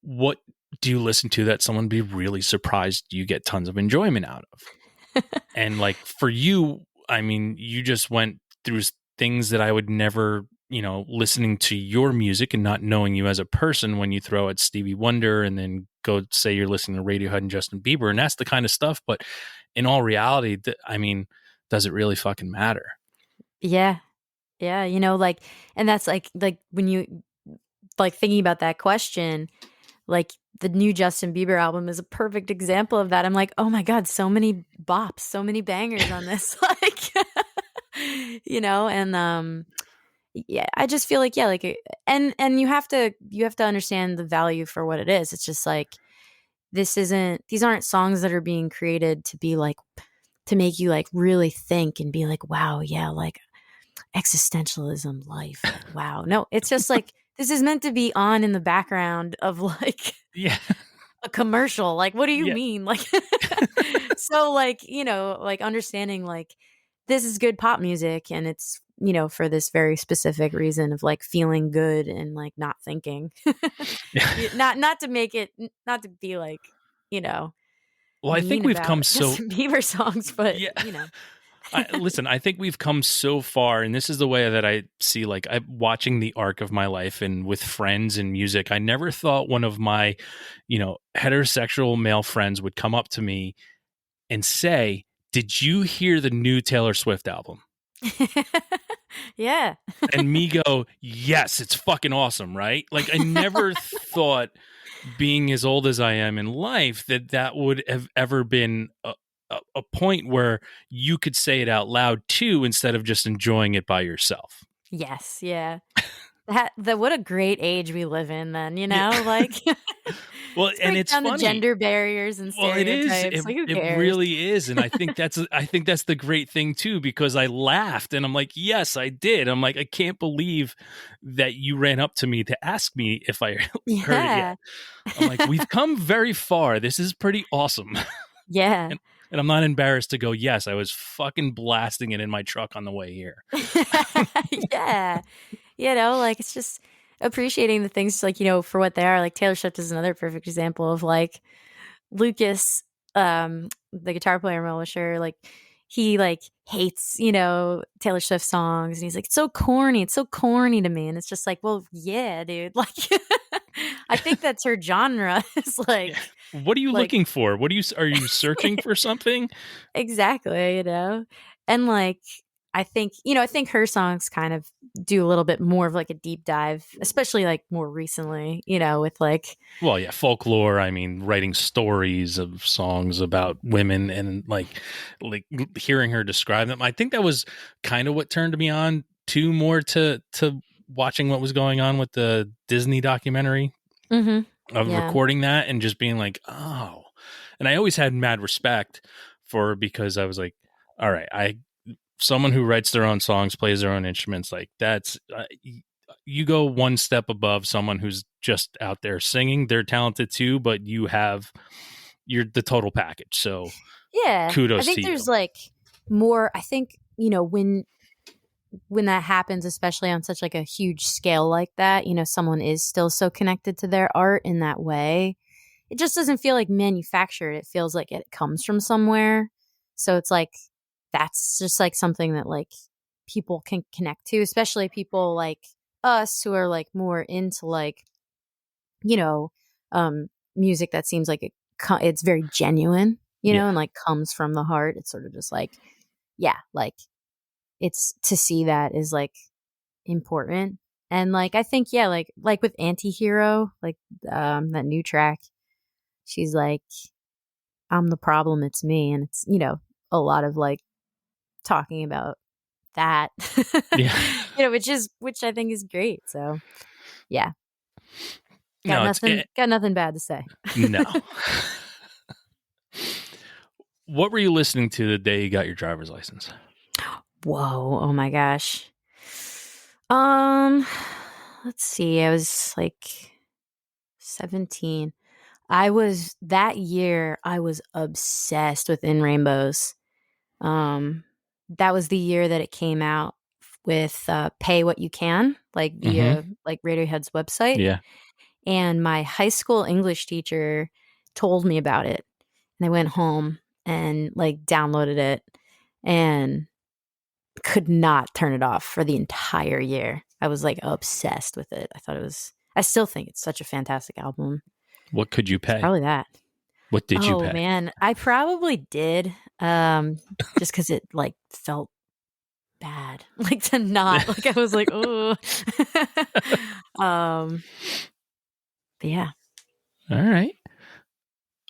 what do you listen to that someone would be really surprised you get tons of enjoyment out of? And like for you, I mean, you just went through things that I would never, listening to your music and not knowing you as a person when you throw at Stevie Wonder and then go say you're listening to Radiohead and Justin Bieber, and that's the kind of stuff. But in all reality, I mean, does it really fucking matter? Yeah. Yeah, like and that's like when you like thinking about that question, like the new Justin Bieber album is a perfect example of that. I'm like, "Oh my god, so many bops, so many bangers on this." Like and yeah, I just feel like and you have to understand the value for what it is. It's just like these aren't songs that are being created to be like to make you like really think and be like, "Wow, yeah, like existentialism, life, like wow." No, it's just like this is meant to be on in the background of like Yeah. a commercial. Like, what do you Yeah. mean? Like, so like, like understanding like this is good pop music and it's, for this very specific reason of like feeling good and like not thinking. Not to make it not to be like, you know, Well, I think mean we've about come so Justin Bieber songs, but yeah. Listen, I think we've come so far, and this is the way that I see. Like, I'm watching the arc of my life, and with friends and music. I never thought one of my, heterosexual male friends would come up to me and say, "Did you hear the new Taylor Swift album?" Yeah. And me go, "Yes, it's fucking awesome, right?" Like, I never thought, being as old as I am in life, that would have ever been a point where you could say it out loud too, instead of just enjoying it by yourself. Yes, yeah. That what a great age we live in then, Yeah. like Well, and break it's down the funny. gender barriers and Well, it is. stereotypes. Like, who It cares? really is, and I think that's the great thing too, because I laughed and I'm like, yes, I did. I'm like, I can't believe that you ran up to me to ask me if I heard it Yeah. yet. I'm like, we've come very far. This is pretty awesome, Yeah. and I'm not embarrassed to go. Yes, I was fucking blasting it in my truck on the way here. Yeah. Like, it's just appreciating the things, like, for what they are. Like, Taylor Swift is another perfect example of, like, Lucas, the guitar player in WISHER, like, he, like, hates, Taylor Swift songs, and he's like, it's so corny to me. And it's just like, well, yeah, dude. Like, I think that's her genre. Is like, Yeah. What are you like looking for? Are you searching for something? exactly, and, like, I think her songs kind of do a little bit more of, like, a deep dive, especially, like, more recently, with, like, Well, yeah, folklore. I mean, writing stories of songs about women and like hearing her describe them. I think that was kind of what turned me on too, more to watching what was going on with the Disney documentary, mhm, of yeah, recording that and just being like, oh. And I always had mad respect for her, because I was like, all right, someone who writes their own songs, plays their own instruments, like that's you go one step above someone who's just out there singing. They're talented too, but you're the total package. So yeah. I kudos think to you. there's, like, more. I think, when that happens, especially on such, like, a huge scale like that, someone is still so connected to their art in that way. It just doesn't feel like manufactured. It feels like it comes from somewhere. So it's like, that's just, like, something that, like, people can connect to, especially people like us who are, like, more into, like, you know, music that seems like it's very genuine, Yeah. and, like, comes from the heart. It's sort of just like, yeah, like, it's to see that is, like, important. And, like, I think, yeah, like with Antihero, like, that new track, she's like, I'm the problem, it's me. And it's, a lot of, like, talking about that, Yeah. which I think is great. So yeah, No, got nothing bad to say. no. What were you listening to the day you got your driver's license? Whoa. Oh my gosh. Um, let's see. I was like 17. That year I was obsessed with In Rainbows. That was the year that it came out with Pay What You Can, like Mm-hmm. via like Radiohead's website. Yeah. And my high school English teacher told me about it. And I went home and, like, downloaded it and could not turn it off for the entire year. I was, like, obsessed with it. I still think it's such a fantastic album. What could you It's pay? probably that. What did you Oh pay? man, I probably did. Just because it, like, felt bad. Like, to not, like, I was like, oh. But yeah. All right.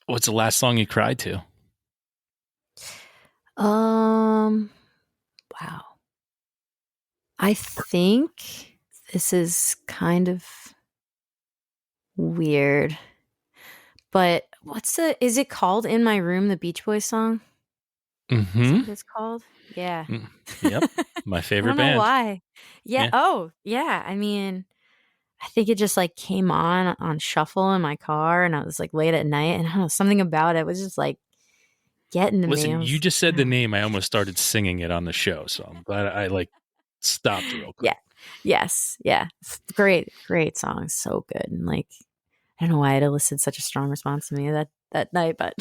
What's the last song you cried to? Wow. I think this is kind of weird, but is it called In My Room, the Beach Boys song? Is that Mm-hmm. what it's called? Yeah. Yep. My I favorite don't know band. why. Yeah. Yeah. Oh, yeah. I mean, I think it just, like, came on shuffle in my car, and I was, like, late at night, and I don't know, something about it was just, like, getting to me. Listen, I you was, just said the name. I almost started singing it on the show, so I'm glad I like stopped real quick. yeah. Yes. Yeah. Great, great song. So good. And, like, I don't know why it elicited such a strong response to me that night, but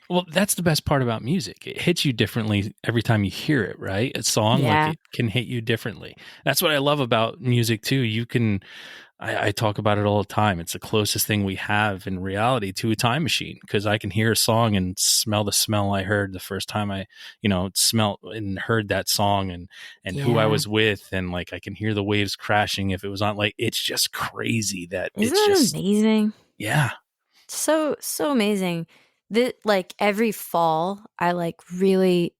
Well, that's the best part about music. It hits you differently every time you hear it, right? A song, like, yeah. it can hit you differently. That's what I love about music too. I talk about it all the time. It's the closest thing we have in reality to a time machine, because I can hear a song and smell the smell I heard the first time I, smelt and heard that song, and who I Yeah. was with. And, like, I can hear the waves crashing if it was on, like, it's just crazy that Isn't it's that just, amazing? yeah. So, so amazing. That, like, every fall, I, like, really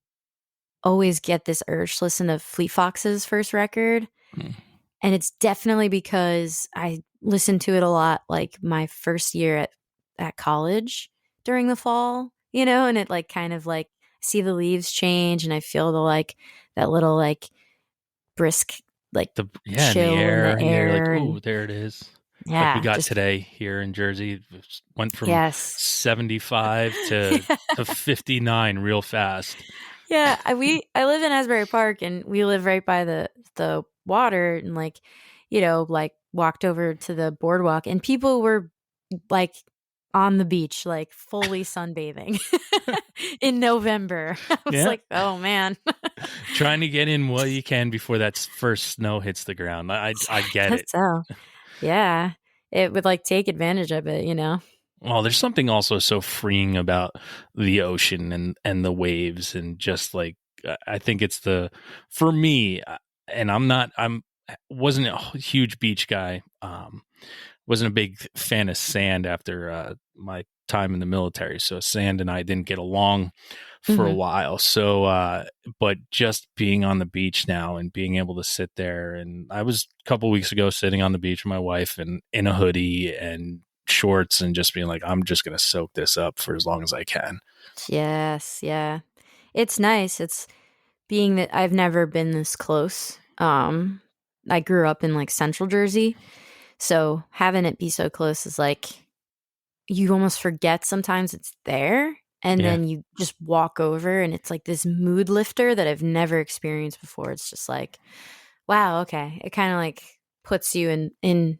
always get this urge to listen to Fleet Fox's first record. Mm. And it's definitely because I listened to it a lot like my first year at college during the fall, and it like kind of like see the leaves change and I feel the like that little like brisk like In the chill in air, the and you're like, air ooh, and there it is. Like we yeah, got just today here in Jersey. It went from yes. 75 to Yeah. to 59 real fast. Yeah, I live in Asbury Park and we live right by the water and like, like walked over to the boardwalk and people were like on the beach, like fully sunbathing in November. I was Yeah. like, oh man. Trying to get in what you can before that first snow hits the ground. I get Guess it. so. Yeah. It would like take advantage of it. Well, there's something also so freeing about the ocean and the waves, and just like I think it's for me, and I'm wasn't a huge beach guy. Wasn't a big fan of sand after my time in the military, so sand and I didn't get along for a Mhm. while. So, but just being on the beach now and being able to sit there, and I was a couple weeks ago sitting on the beach with my wife and in a hoodie and shorts and just being like, I'm just going to soak this up for as long as I can. Yes, yeah. It's nice. It's being that I've never been this close. I grew up in like central Jersey, so having it be so close is like you almost forget sometimes it's there and Yeah. then you just walk over and it's like this mood lifter that I've never experienced before. It's just like, wow, okay. It kind of like puts you in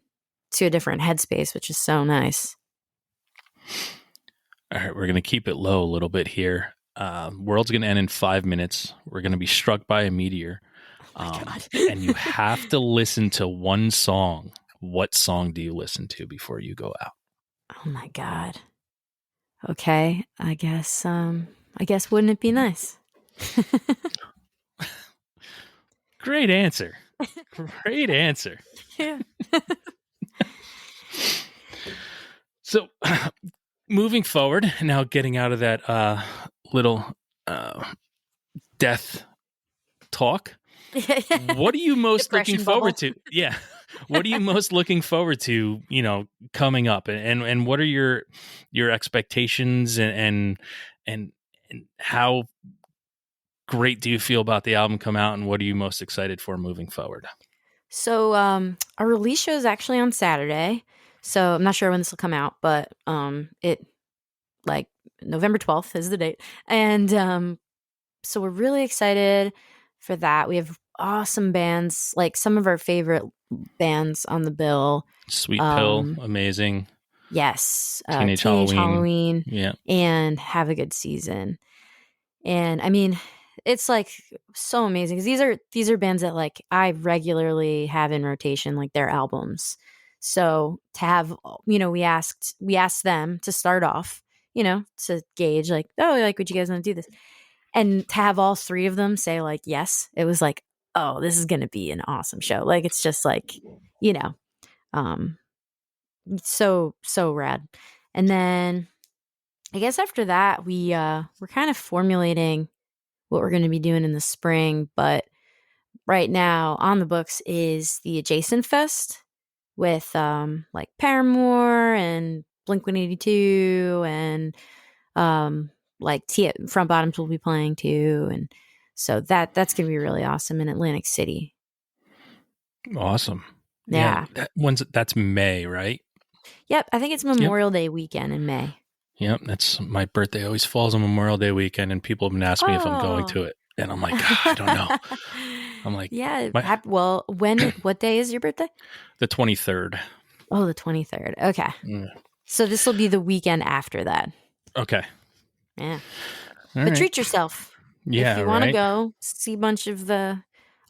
to a different headspace, which is so nice. All right, we're going to keep it low a little bit here. World's going to end in 5 minutes. We're going to be struck by a meteor. Oh my God. And you have to listen to one song. What song do you listen to before you go out? Oh my God. Okay. I guess wouldn't it be nice? Great answer. Great answer. Yeah. So, moving forward, now getting out of that little death talk, what are you most looking Depression forward bubble. to? Yeah. What are you most looking forward to, coming up, and what are your expectations, and how great do you feel about the album come out, and what are you most excited for moving forward? So our release show is actually on Saturday. So I'm not sure when this will come out, but it like November 12th is the date. And so we're really excited for that. We have awesome bands, like some of our favorite bands on the bill. Sweet Pill, amazing. Yes, Teenage Teenage Halloween. Halloween Yeah. and Have a Good Season. And I mean, it's like so amazing because these are bands that like I regularly have in rotation, like their albums. So to have, we asked them to start off, to gauge like, oh, like, would you guys want to do this? And to have all three of them say like, yes, it was like, oh, this is going to be an awesome show. Like, it's just like, um, so rad. And then I guess after that, we're kind of formulating what we're going to be doing in the spring. But right now on the books is the Adjacent Fest with like Paramore and Blink 182 and like Front Bottoms will be playing too. And so that's going to be really awesome in Atlantic City. Awesome. Yeah. That's May, right? Yep. I think it's Memorial Day weekend in May. Yep. That's my birthday always falls on Memorial Day weekend, and people have been asking me if I'm going to it. And I'm like, I don't know. I'm like, yeah. Well, what day is your birthday? The 23rd. Oh, the 23rd. Okay. So this will be the weekend after that. Okay. Yeah. All but right. Treat yourself. Yeah. If you want to go see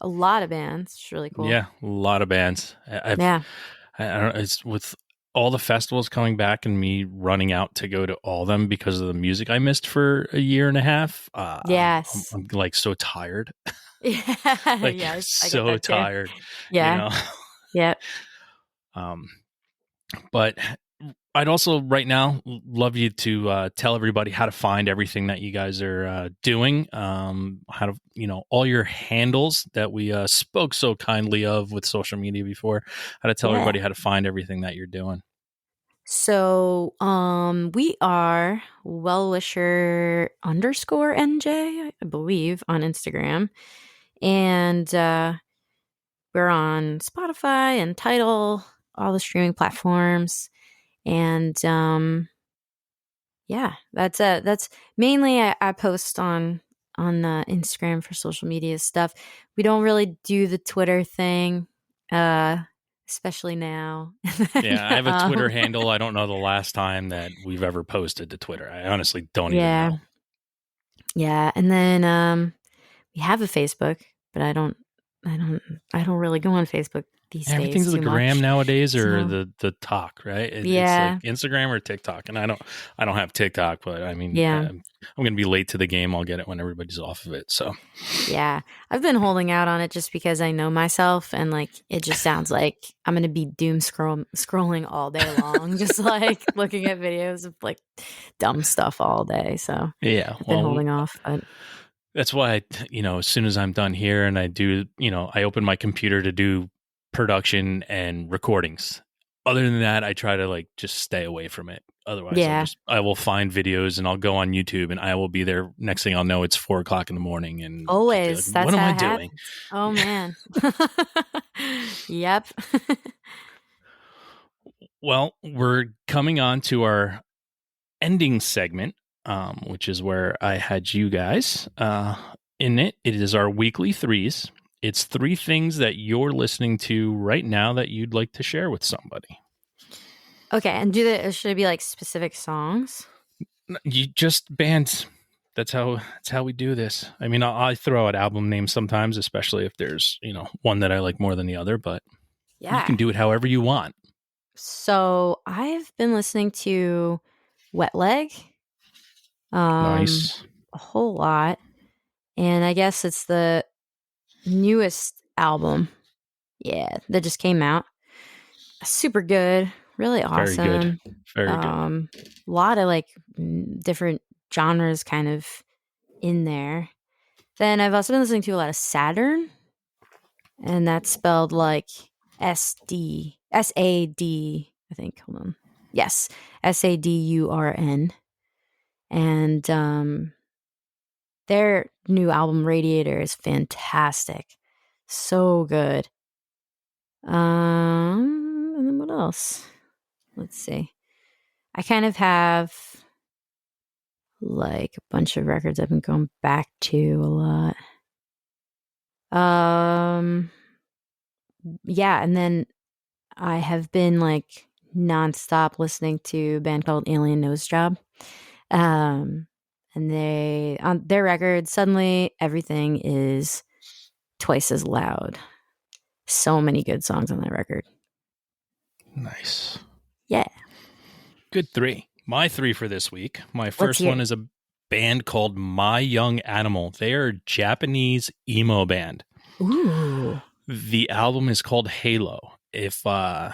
a lot of bands. It's really cool. Yeah. A lot of bands. I don't know. It's with all the festivals coming back and me running out to go to all of them because of the music I missed for a year and a half. Yes. I'm like so tired. Yeah. Like yes, so tired. Yeah. Yeah. Yep. But I'd also right now love you to tell everybody how to find everything that you guys are doing, how to, all your handles that we spoke so kindly of with social media before, how to tell Yeah. everybody how to find everything that you're doing. So, we are WellWisher _NJ, I believe, on Instagram. And we're on Spotify and Tidal, all the streaming platforms. And yeah, that's it. That's mainly I post on Instagram for social media stuff. We don't really do the Twitter thing, especially now. Yeah, I have a Twitter handle. I don't know the last time that we've ever posted to Twitter. I honestly don't even know. Yeah, and then we have a Facebook, but I don't really go on Facebook these days Everything's the too gram much. nowadays, or So, the talk, right? It's yeah. like Instagram or TikTok, and I don't have TikTok, but I mean, Yeah. I'm going to be late to the game. I'll get it when everybody's off of it. So Yeah. I've been holding out on it just because I know myself, and like it just sounds like I'm going to be doom scrolling all day long, just like looking at videos of like dumb stuff all day. So yeah, I've been holding off, but that's why as soon as I'm done here and I do, I open my computer to do production and recordings. Other than that, I try to like just stay away from it. Otherwise, yeah. I will find videos and I'll go on YouTube and I will be there. Next thing I'll know, it's 4:00 in the morning and Always. just be like, That's what am how I it doing? happens. Oh man. Yep. Well, we're coming on to our ending segment, which is where I had you guys in it. It is our weekly threes. It's 3 things that you're listening to right now that you'd like to share with somebody. Okay, and should it be like specific songs? You just bands. That's how we do this. I mean, I throw out album names sometimes, especially if there's one that I like more than the other. But you Yeah. can do it however you want. So I've been listening to Wet Leg, Nice. a whole lot, and I guess it's the newest album. Yeah, that just came out. Super good, really Very good. awesome. Very good. A lot of like different genres kind of in there. Then I've also been listening to a lot of Saturn, and that's spelled like SAD, I think. Hold on. Yes, SADURN. And their new album Radiator is fantastic. So good. And then what else? Let's see. I kind of have like a bunch of records I've been going back to a lot. Yeah, and then I have been like nonstop listening to a band called Alien Nose Job. And they on their record, Suddenly Everything is twice as loud. So many good songs on that record. Nice. Yeah. Good 3. My 3 for this week. My first one is a band called My Young Animal. They are a Japanese emo band. Ooh. The album is called Halo. If I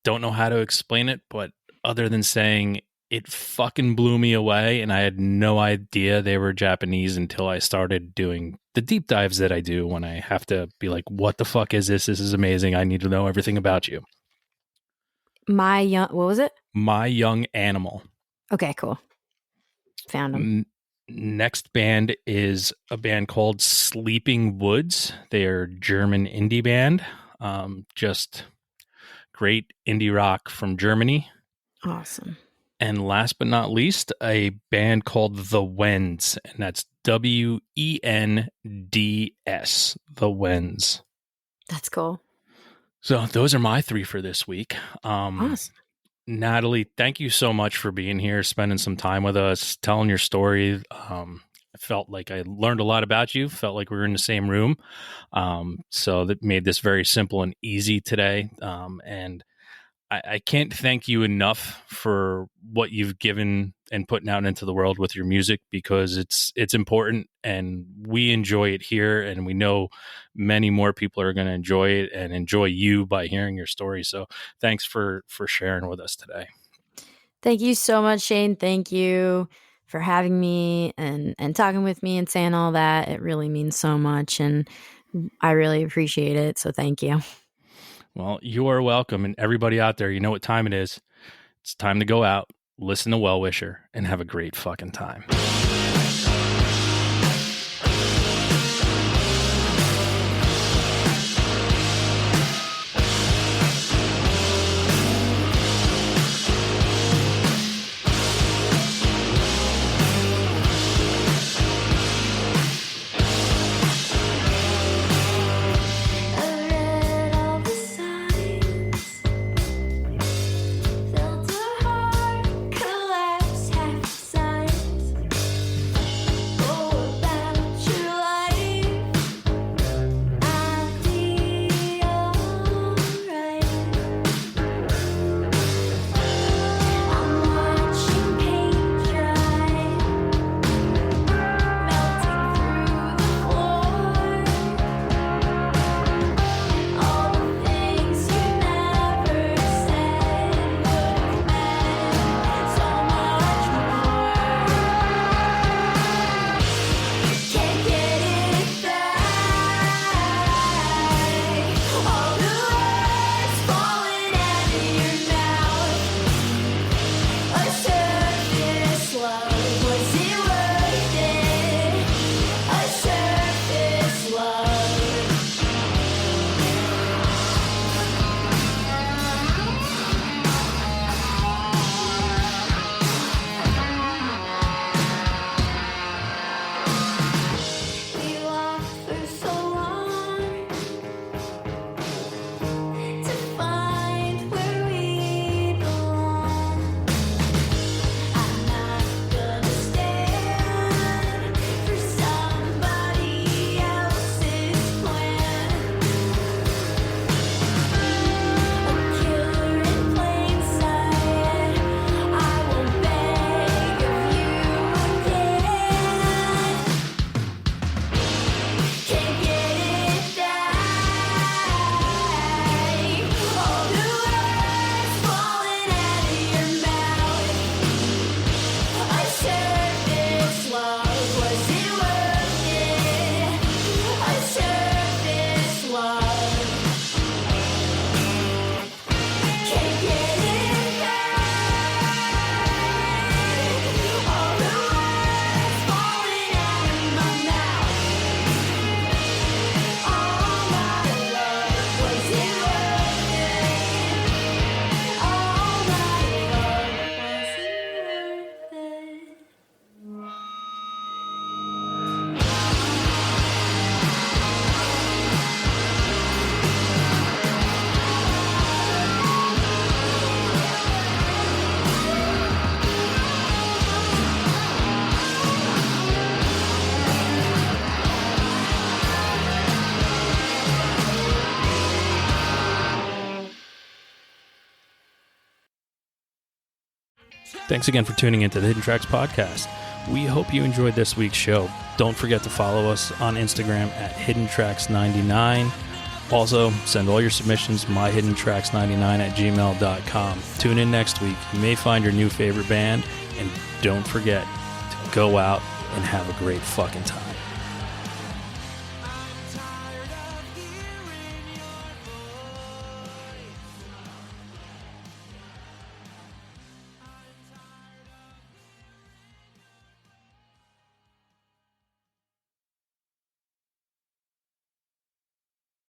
don't know how to explain it, but other than saying it fucking blew me away, and I had no idea they were Japanese until I started doing the deep dives that I do when I have to be like, what the fuck is this? This is amazing. I need to know everything about you. What was it? My Young Animal. Okay, cool. Found them. Next band is a band called Sleeping Woods. They are a German indie band. Just great indie rock from Germany. Awesome. And last but not least, a band called The Wends, and that's WENDS, The Wends. That's cool. So those are my 3 for this week. Awesome. Natalie, thank you so much for being here, spending some time with us, telling your story. I felt like I learned a lot about you, felt like we were in the same room. So that made this very simple and easy today. And I can't thank you enough for what you've given and putting out into the world with your music, because it's important and we enjoy it here, and we know many more people are going to enjoy it and enjoy you by hearing your story. So thanks for sharing with us today. Thank you so much, Shane. Thank you for having me and talking with me and saying all that. It really means so much, and I really appreciate it. So thank you. Well, you are welcome. And everybody out there, you know what time it is. It's time to go out, listen to Well Wisher, and have a great fucking time. Thanks again for tuning into the Hidden Tracks podcast. We hope you enjoyed this week's show. Don't forget to follow us on Instagram at HiddenTracks99. Also, send all your submissions myhiddentracks99@gmail.com. Tune in next week. You may find your new favorite band. And don't forget to go out and have a great fucking time.